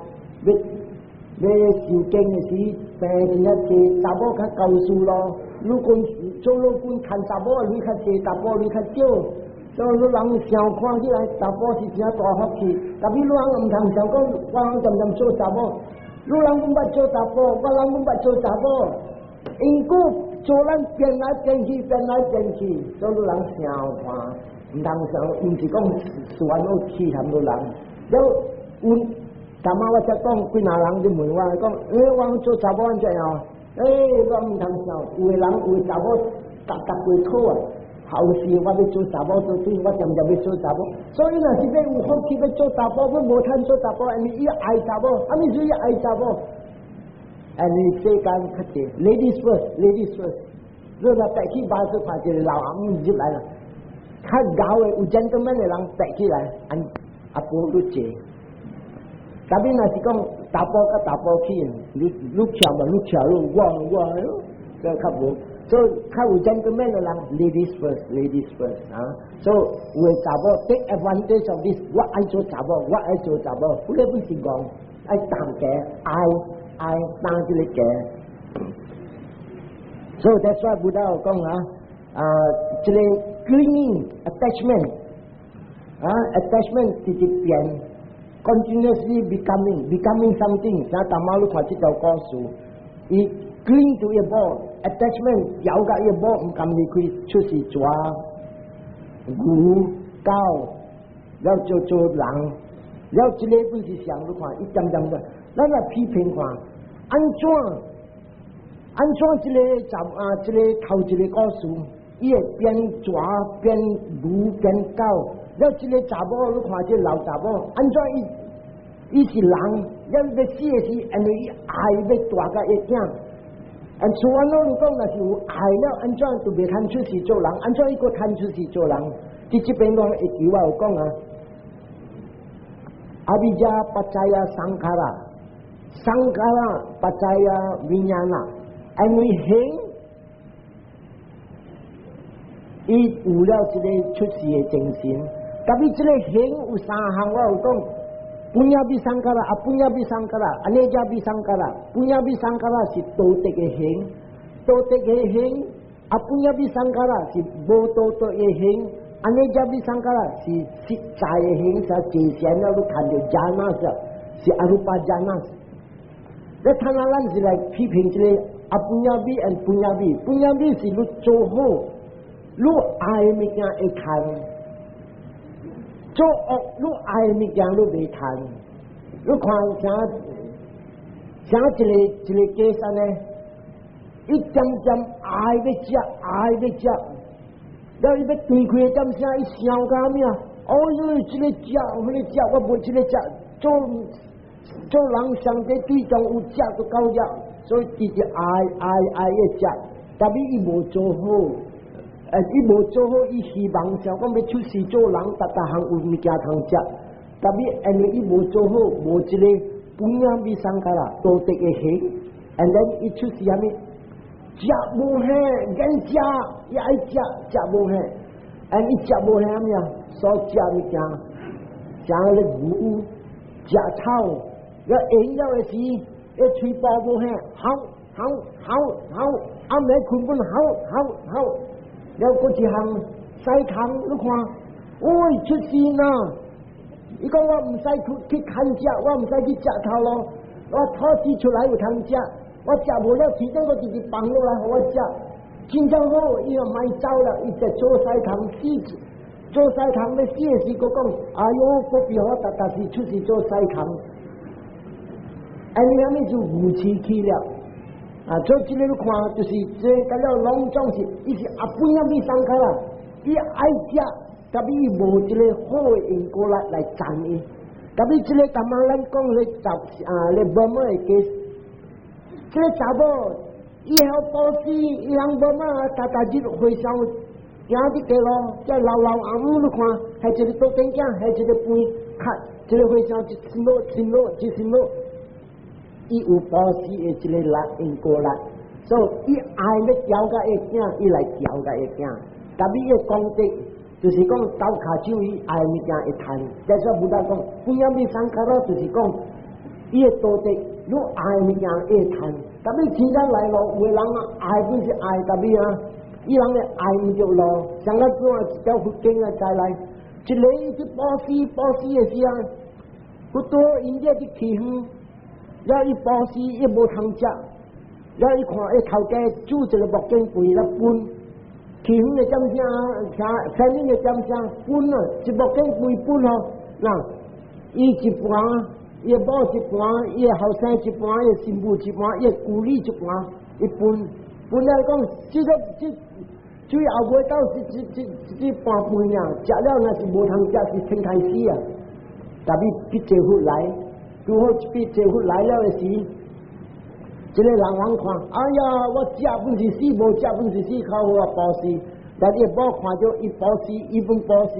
เบสิวเก่งสิแต่เนี่ยเจจับบอกข้าเก่าสูรอลูกคนโจลูกคนขันจับบอกลุยข้าเจจับบอกลุยข้าเจียวโจลูกหลังเสียงควางที่ไรจับบอกที่เสียตัวฮอกกี้แต่พี่ลูกหลังมันทำเสียงก็วางจำโจจับบอกลูกหลังมันบัดโจจับบอกว่าหลังมันบัดโจจับบอกอิงกูโจลันเปลี่ยนไหนเปลี่ยนขี้โจลูกหลังเสียวกว่าดังเสียวอิงที่ก็สวนโอขี้ทำลูกหลังแล้วธรรมะว่าจะต้องคุยนาหลังจะเหมือนว่าก็วางโจจับบอกจะเอาก็มันทำเสียวหลังจับบอกตักทั่วเขาเสียว่าไปโจจับบอกตัวที่ว่าจำไปโจจับบอก所以呢ที่เป็นคนที่ไปโจจับบอกเมื่อโมทันโจจับบอกอันนี้ไอจับบอกอันนี้คือไอจับบอกอันนี้เซ็กันขัดเจ ladies first เรื่องแต่ที่บ้านสุภาพจะเราอันนี้จิบไรนะข้าเกาอุจันทร์มันเลยหลังแต่ที่ไรอันอโปลุเจแต่เป็นอะไรก็ตาโปก็ตาโปขี้ลูกเฉียวลูกว่างก็ครับผม so ข้าอุจันทร์มันเลยหลัง ladies first นะ so เวลาโป take advantage of this ว่าไอโจจับบอกผู้เล่นผู้สิงกองไอตามแกไอตามที่เลยแก so that's why Buddha ก็ว่าจะเลย clinging attachment attachment ที่เปลี่ยน continuously becoming something นะตามมาลูกความที่เราก็สู่อี cling to a ball attachment ยาวกับ a ball มันกำลังคุยชุดสีจัวกูก้าวแล้วโจหลังแล้วจะเลยผู้ที่想ลูกความอีจำ的แล้ว那批评ความ安装这类这类头这类告诉，也变抓变路变高，แล้ว这类杂包如看这老杂包，安装一是人，要被死是安尼爱被大个一样，安所安那如讲那是有爱了，安装就别看出是做人，安装一个看出是做人，这边讲一句话有讲啊，阿毗迦ปัจจัยสังขารปัจจัยวิญญาณอันนี้เห็นอีอุลาจะได้ชุดเสียจริงสินแต่พี่จะได้เห็นอุตสาหะว่าต้องปุญญาบิสังขารอปุญญาบิสังขารอเนจาบิสังขารปุญญาบิสังขารสิโตเตเกเห็นอปุญญาบิสังขารสิโบโตเตเห็นอเนจาบิสังขารสิสิใจเห็นสัจเจเสียนรู้ทันเดียวญาณสิอรูปญาณแล้วท่านนั้นสิเลยพิพิธเลยอปุญญาบิและปุญญาบิสิรู้โจโหรู้อายมิกาเอคัน做恶你爱物件你袂贪，你看啥一个计算呢？一点点爱要食，爱要食，了伊要断开点声，伊想干咩？哦哟，这个食，迄个食，我无这个食，做人上帝对中有食就够了，所以直直爱要食，但是伊无做好。伊无做好，伊希望想讲要出世做人，逐项有物件通食，但是因为伊无做好，无一个本养比上开啦，道德会行，and then 伊出世啥物？食无下，硬食，伊爱食无下，and 伊食无下啥物啊？所食物件，像咧牛、食草，要饮料的时，要吹包无下，好，暗暝困困好。了嗰一项西芹，你看，喂出事啦！伊讲我唔使去看食，我唔使去食头咯，我土地出来有通食，我食无了，其中我直接放落来，互我食，真正好，伊又卖走了，伊就做西芹死，做西芹要死的时，佢讲，哎哟，嗰边我达时出事做西芹，哎，你阿咪就无耻去了。啊，所以这个你看，就是这个了拢总是，伊是阿本也未上课啦，伊爱食，但是伊无一个好的因果来赞伊，但是这个干嘛咱讲咧咧无么会计，这个查某以后保死，伊人无么大日回乡行伫街路，这老阿母你看，还一个倒电镜，还一个背卡，这个回乡一身路。伊有保持的一个力因果力，所以伊爱要调甲伊囝，伊来调甲伊囝。但是伊的功德就是讲刀卡手伊爱物件会贪，但是不但讲不要你上课咯，就是讲伊的道德，你爱物件会贪。但是真正来咯，有的人爱本是爱，但是伊人咧爱唔着咯，像咱讲一条佛经啊再来，一个伊去保持的时啊，不多因这去起远。了伊保时伊无通食，了伊看伊头家煮一个木棍肥了分，起远的点声，山林的点声分啊，一木棍肥分哦，那伊一半，伊某一半，伊后生一半，伊媳妇一半，伊姑里一半，伊分来讲，最后尾到这半半呀，食了那是无通食，是先开始啊，但是去政府来。如果比政府来了的时，这个人看，哎呀，我食本是死，无食本是死，靠我保死。但是无看到伊保死，伊本保死，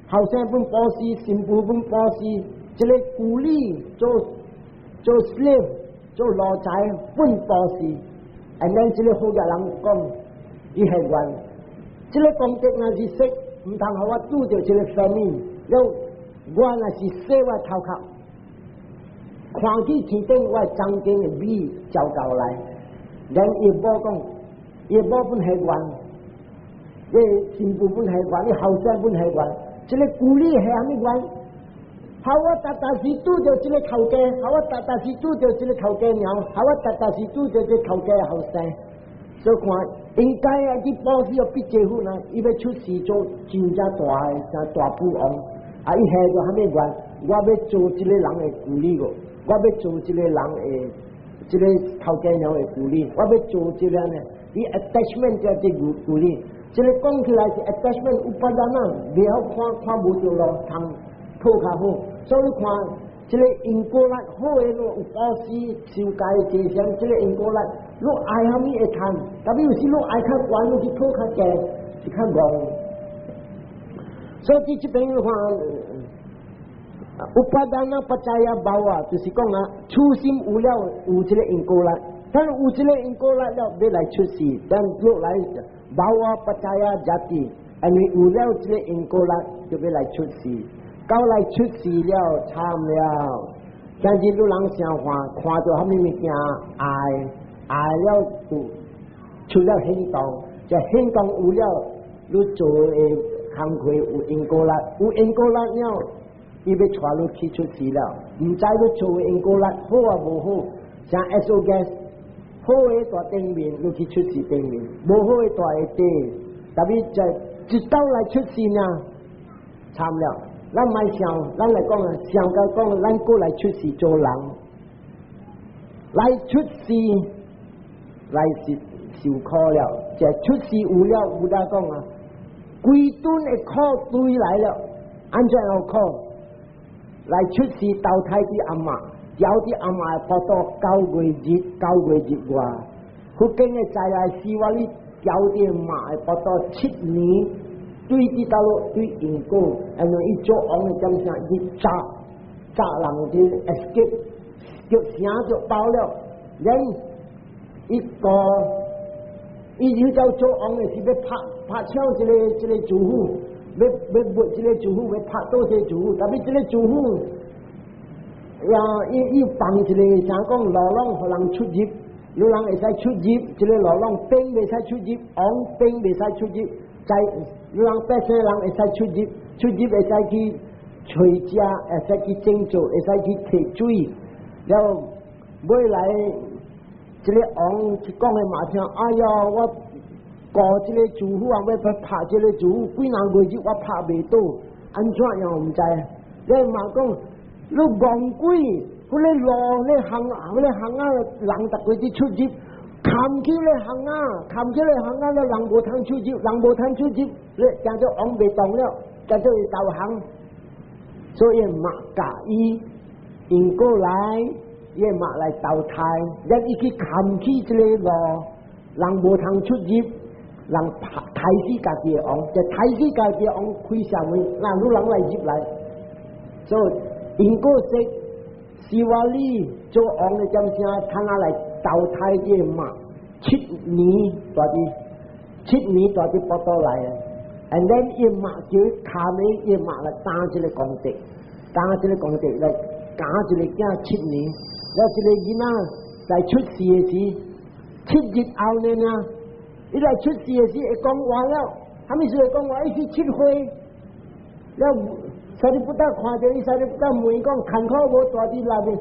后生本保死，媳妇本保死，这个鼓励做 slave 做奴才本保死。and then 这个好家人讲，伊系冤，这个功德若是识，唔通互我拄着这个生命，了我若是洗我头壳。看起天顶我张经的米照到来，人伊无讲，伊无本系冤，你媳妇本系冤，你后生本系冤，这个故里系虾米冤？好我达时拄着这个头家，好我达时拄着这个头家娘，好我达时拄着这个头家后生，所以看应该啊，去保持要比政府呢，伊要出事做真正大的大富翁，啊，伊系着虾米冤？我要做这个人的故里个。我要做这个人的，这个头家娘的鼓励，我要做这个呢，伊 attachment 叫这鼓励，这个讲起来是 attachment 有不然啊，了看无着咯，通讨较好，所以看这个因果力好的咯，有保持受戒的迹象，这个因果力，你爱虾米会贪，但是有时你爱较悬，有时讨较低，是较戆，所以这边的话。Upadana percaya bahwa 就是讲啊，初心有了有这个因果力，但有这个因果力了要来出世，但落来 bahwa percaya jati， 因为有了这个因果力就要来出世，到来出世了惨了，现在有人想法看到虾米物件爱了就出了行动，这行动有了你做的行为有因果力，有因果力了。伊要带你去出事了，唔知你做因果力好啊无好，像 SOS 好的大顶面，你去出事顶面，无好的大下底，特别就一到来出事呢，惨了，咱卖想，咱来讲啊，上个讲，咱过来出世做人，来出世，来是受苦了，这出世有了，有得讲啊，规顿的苦堆来了，安怎有苦？来出世投胎啲阿嫲，有啲阿嫲搏到9月日，9月日外，福建嘅在来是話你有啲嫲搏到7年。对啲大陆对英国，因為一做昂嘅咁上一炸人啲 escape， 就成就爆了。人一個要就做昂嘅是要拍槍一個住戶，要撥一個住戶，要拍多些住戶，特別一個住戶，要放一個想講流浪互人出入，有人會使出入，一個流浪兵未使出入，昂兵未使出入。在有人百姓人会使出入会使去找食，会使去种植，会使去提水。然后买来这个王讲的嘛听，哎呀，我搞这个住户啊，要拍这个住户，几人月日我拍袂到，安怎样唔知？你嘛讲，你戇鬼，嗰啲路，你行啊，人特佢啲出入。砍起来行啊，了人无通出入，你叫做往袂动了，叫做投降。所以马甲伊引过来，伊马来投胎，人伊去砍起这个路，人无通出入，人抬死家己王，就抬死家己王开社会，那路人来入来，所以引过说，是话你做王的点声，看下来。投胎嘅马7年大啲搏到嚟啊 ，and then 伊馬叫卡尾伊馬嚟打一個工地嚟打一個囝7年，有一個囡仔在出世嘅時，7日後呢啊，伊來出世嘅時會講話了，他們是會講話，伊是7歲，了使你不得看到，伊使你不得問講坎坷無大啲內面。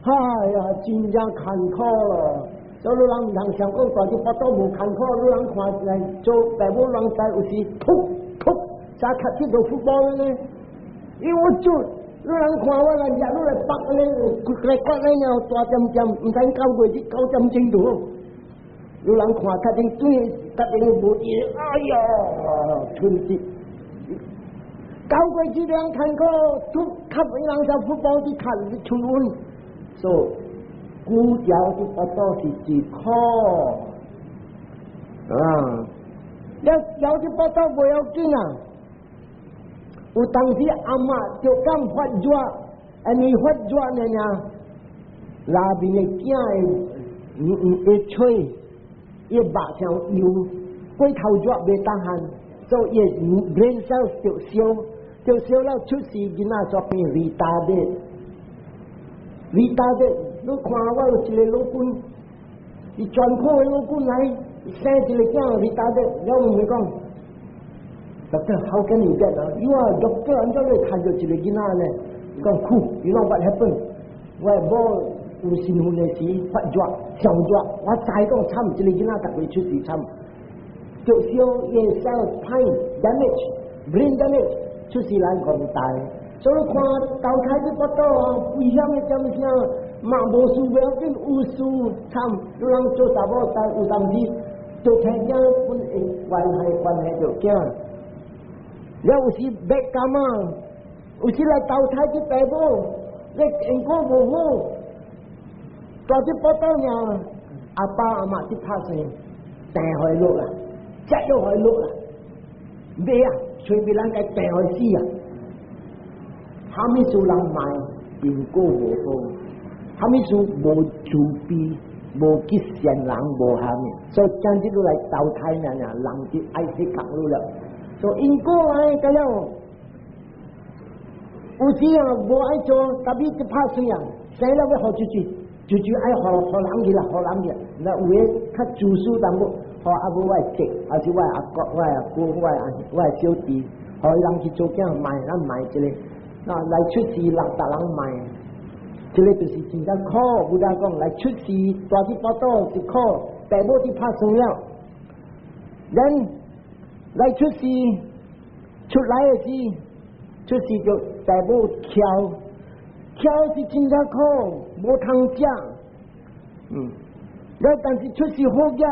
哎呀，真正坎坷咯！所以人唔通想講大啲，都無坎坷。你人看嚟做大部人仔有時噗，啥踢啲做futbol呢？伊我做，你人看我嚟日都嚟北呢，嚟骨呢又大針針，唔使9個月9針正度。你人看踢啲對，踢啲無嘢，哎呀，春節9個月人坎坷，都吸引人就futbol啲看啲春運。所以，古條啲不多是自苦啊！有啲不多唔要緊啊！有當時阿媽就咁發熱，你發熱呢呀？那邊嘅囝會吹，會白上油，龜頭熱未打閒，所以brain cells 就燒了出事，囡仔就變retarded。retarded，你看我有一個老闆，伊專科嘅老闆來生一個囝 retarded，了我咪講，Doctor how can you get 啊？因為 doctor 安怎會看到一個囡仔呢？伊講酷 ，you know what happen？ 我冇有新婚嘅時發熱上熱，我再講慘，一個囡仔特別出事慘，就燒嘢 cell pain damage，brain damage 出事難講大。所以看投胎啲不多啊，危險嘅咁聲，嘛無事唔要緊，有事慘，有人做查某但有當時做聽囝本關係就驚，有時白感啊，有時來投胎啲爸母，你應該無好，大啲不多呀，阿爸阿媽啲拍成病開落啦，隻都開落啦，咩啊？隨便人嘅病開死啊！哈密樹人賣因果無好，哈密樹無慈悲，無吉善人無下面，所以將啲來投胎呢，人就愛死角路了。所以因果來咁樣，有時啊無愛做，特別就怕死啊，生了要好住愛好人去啦，好人去。那有嘅較自私淡薄，好阿母我食，還是我阿哥、我阿姑、我小弟，好人去做囝賣，咱賣一個。那來出事人大人賣，這個就是真正苦。有人講來出事大啲不多是苦，大部啲拍生了。人來出事出來嘅時，出事就爸母挑是真正苦，无通食。但是出事好食，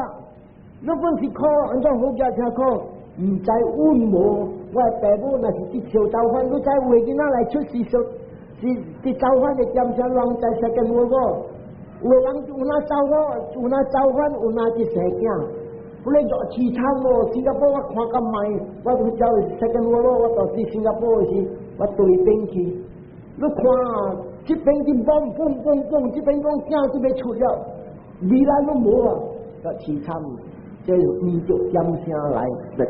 如果是苦，安怎好食才苦？唔知稳无？我爸母若是啲小豆饭，你知为囡仔来出事是啲豆饭嘅店上人在食緊我无？有人有那豆饭，有那豆饭，有那啲蛇囝。不然做凄惨咯！新加坡我看咁卖，我都走食緊我咯。我到時新加坡時，我對邊去？你看，這邊啲嘣嘣嘣嘣，這邊講驚這邊出了，未來都冇啊！個凄慘，這民族音聲來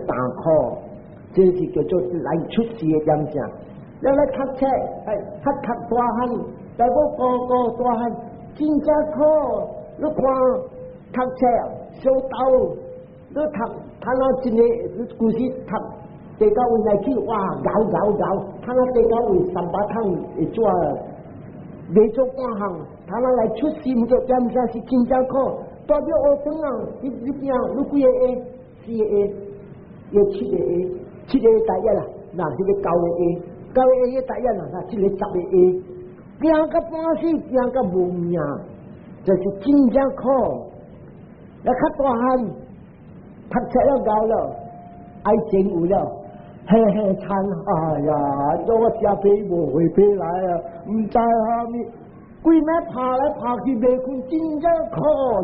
大考，這是叫做來出事嘅音聲。你來讀冊，讀大漢，大個大漢，真正考，你看讀冊小豆。你讀那真個故事讀地教會來去哇搞，讀那地教會300趟會做未做半行，讀那來出事唔做點啥是真正苦，代表學生啊，你幾個 A4 個 A， 有7個 A，7個第一啦，嗱呢個9個 A，9個 A 第一啦，嗱這個10個 A， 驚個半死，驚個無命，這是真正苦，你讀大漢。讀冊了夠了，愛政府了，嘿慘！哎呀，做我社皮無回皮來啊！唔知下面，鬼咩爬來爬去未困，真正苦，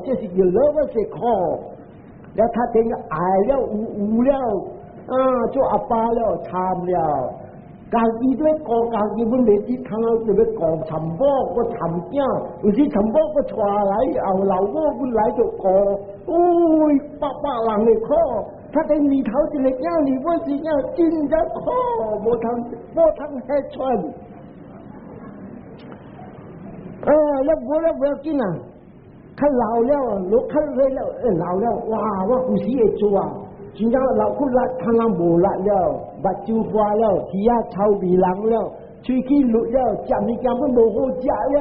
這是叫老乜事苦。你睇點捱了有了，做阿爸了慘了，家己都過家己本未知睇到就要過尋寶個尋囝，有時尋寶個帶來後老母本來就過。百人嘅苦，他哋面頭一個囝，你我是囝，真正苦，無通吃穿。不要緊啊！較老了，較老了，哇！我有時會做啊，真正老骨力，看人無力了，目睭花了，耳仔臭鼻人了，喙齒綠了，食物件都無好食了，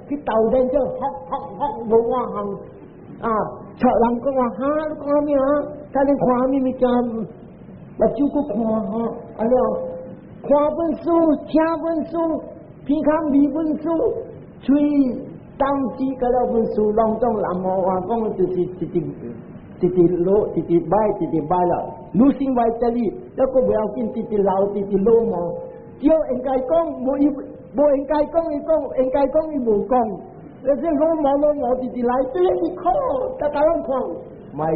去鬥陣就無話行啊！人講話哈，你講咩啊？睇你看咩物件，目睭佫看哈，啊了，看本書，聽本書，鼻孔味本書，喙當時嗰了本書，攏總南無話講就是一擺了，女性外這裡，一個不要緊，一老老毛，只要應該講，無應該講，伊講應該講，伊無講。那些老毛自己來，這裡你看，大家攏看，買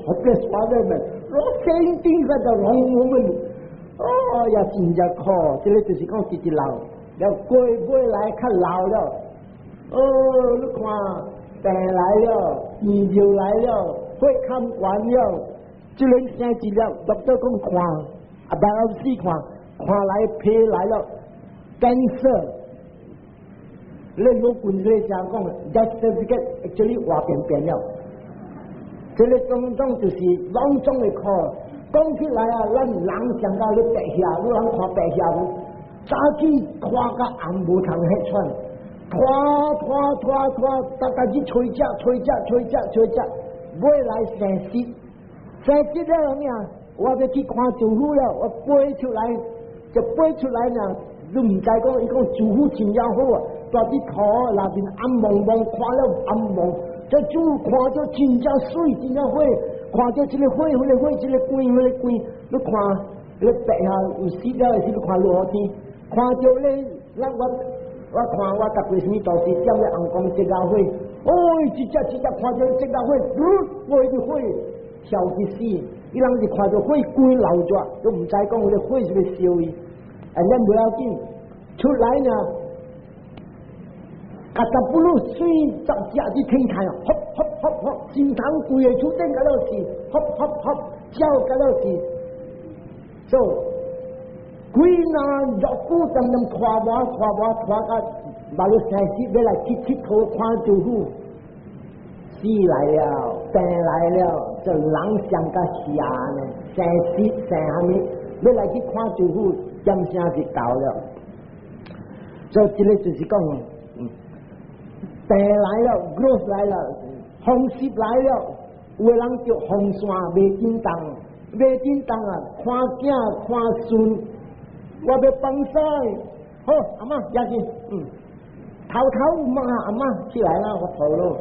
好嘅耍人們，我肯定嗰個老我們，呀真正苦，這裡就是講自己老，要過來較老了，你看病來了，醫療來了，會看完了，這裡生治療，doctor講看，biopsy看來皮來了，cancer。你老官你講，death certificate actually 話變了，這個種就是攏總嘅課，講起來啊，咱人上到你白下，你人看白下無，早起看個紅無通迄串，拖，大家去吹只，尾來生死了咩？我要去看政府了，我背出來呢，你唔知講，伊講政府真正好啊！大啲土那邊暗蒙蒙，看了暗蒙，這主看咗真正水，真正火，看咗這個火，這個光，你看，你白下有死了，是你看落天，看咗咧，我看我逐個什麼道士點嘅紅光這個火，一隻看咗這個火，火就火，燒去死，伊人是看咗火光流咗，都唔知講我哋火是要燒伊，人家不要緊，出來呢。啊！但不如水十隻啲天台啊，hop，心腸貴嘅出頂嗰度是，hop，叫嗰度是，就貴那肉骨咁拖個馬路上時，你來切頭看政府，死來了，病來了，就人上個下呢，生下面，你來去看政府，點聲就到了，所以這個就是講。病來了 ，growth 來了，風濕來了，有人叫風線未叮當啊，看囝看孫，我要帮晒。好，阿妈也是，头妈阿妈起来了，我跑了。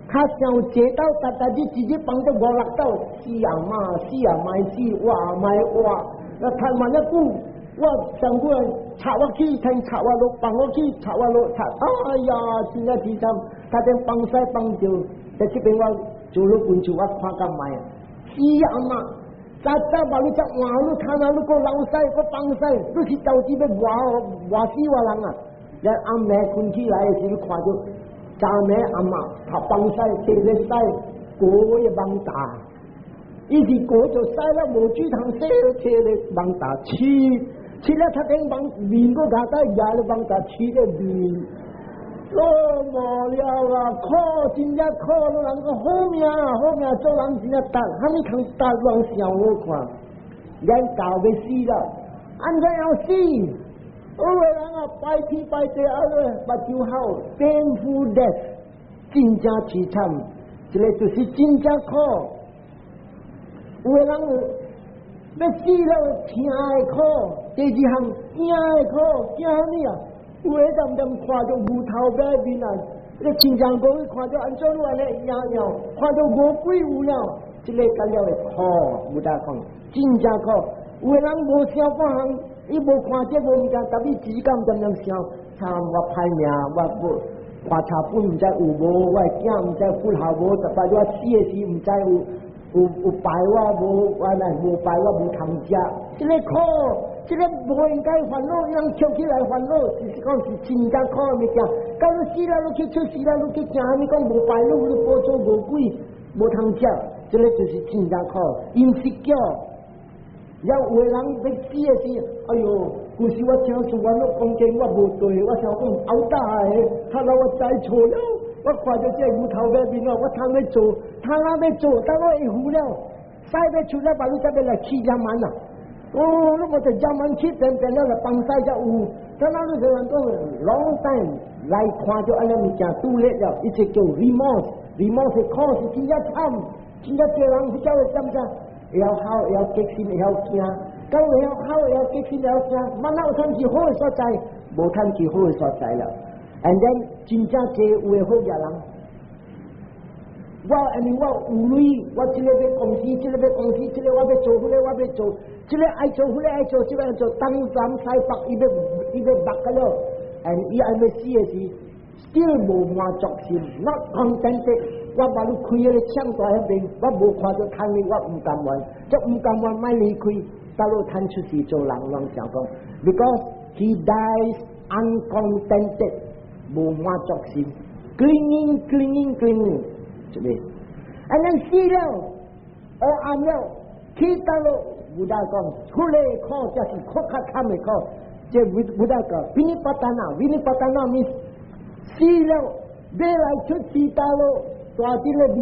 他想接到大就直接帮着我落到死阿妈，死阿妈死，哇妈哇，那他妈那股。我上过插我去，听插我路，帮我去插我路，插。哎呀，真係悲慘！他哋幫晒幫着，在這邊我做了本就我看咁買啊！是啊嘛，早把你只話路看下路個老細個幫晒，你去到這邊話死我人啊！你阿妹困起來嘅時候看到，家妹阿媽他幫晒，這個晒個也幫打。一時過就晒了，無豬湯曬了，切了幫打吃了他跟帮面个他在牙了帮他吃的面，怎么了啊？靠，真正靠了人个好命做人真正大，还没看大人想我看，人搞要死了，安怎要死？有个人啊，拜天拜地啊个，把就好，painful death， 真正凄惨，这个就是真正靠，有个人。要死了，听的苦；第二项惊的苦，惊你啊！有的人看到牛头摆面啊，你亲像过去看到安怎路安尼样样，看到魔鬼有了，这个干了的苦，有大讲，真正苦。有的人无想半项，伊无看这无物件，特别只敢怎样想，惨我歹命，我无花茶本唔知有无，我囝唔知父孝无，特别我死的时唔知有。有拜我无，我来无拜我无通食，这个苦，这个不应该烦恼，人跳起来烦恼，就是讲是真正苦的物件。到你死了，你去出事了，你去惊，你讲无拜你，你无做无鬼，无通食，这个就是真正苦。因是叫，有的人要死的时，哎呦，故时我听说我那讲经我无对，我想讲熬大的，他让我栽错了。我看到这牛头摆面我通要做，他那要做，等我会糊了，晒要出来，把你这边来起亚蛮啦。哦，那我在亚蛮起变了来帮晒只有，但那你人讲 long time 来看到安尼物件拄咧了，一直叫 remorse 可是真正惨，真正这人比较会怎么要好要激心要惊，到要好要激心要惊，慢慢有趁去好的所在，无趁去好的所在了。And then 真正这有的好嘅人，我有钱，我这个要公司，这个要公司，这个我要做，那个我要做，这个爱做，那个爱做，这个要做，东南西北，伊要白个了。And 伊还没死的时 ，still 无满足心 ，not contented。我把你开喺你窗台那边，我无看到摊你，我唔甘愿，即唔甘愿买离开，到路摊出事做人，我想讲 ，because he dies uncontented。无满足心 ，clinging， 这边，安尼死了，暗了，去到了，不大讲，出来考就是考较惨的考，这不大讲，维尼巴达那，死了，未来出世到了，大啲咧。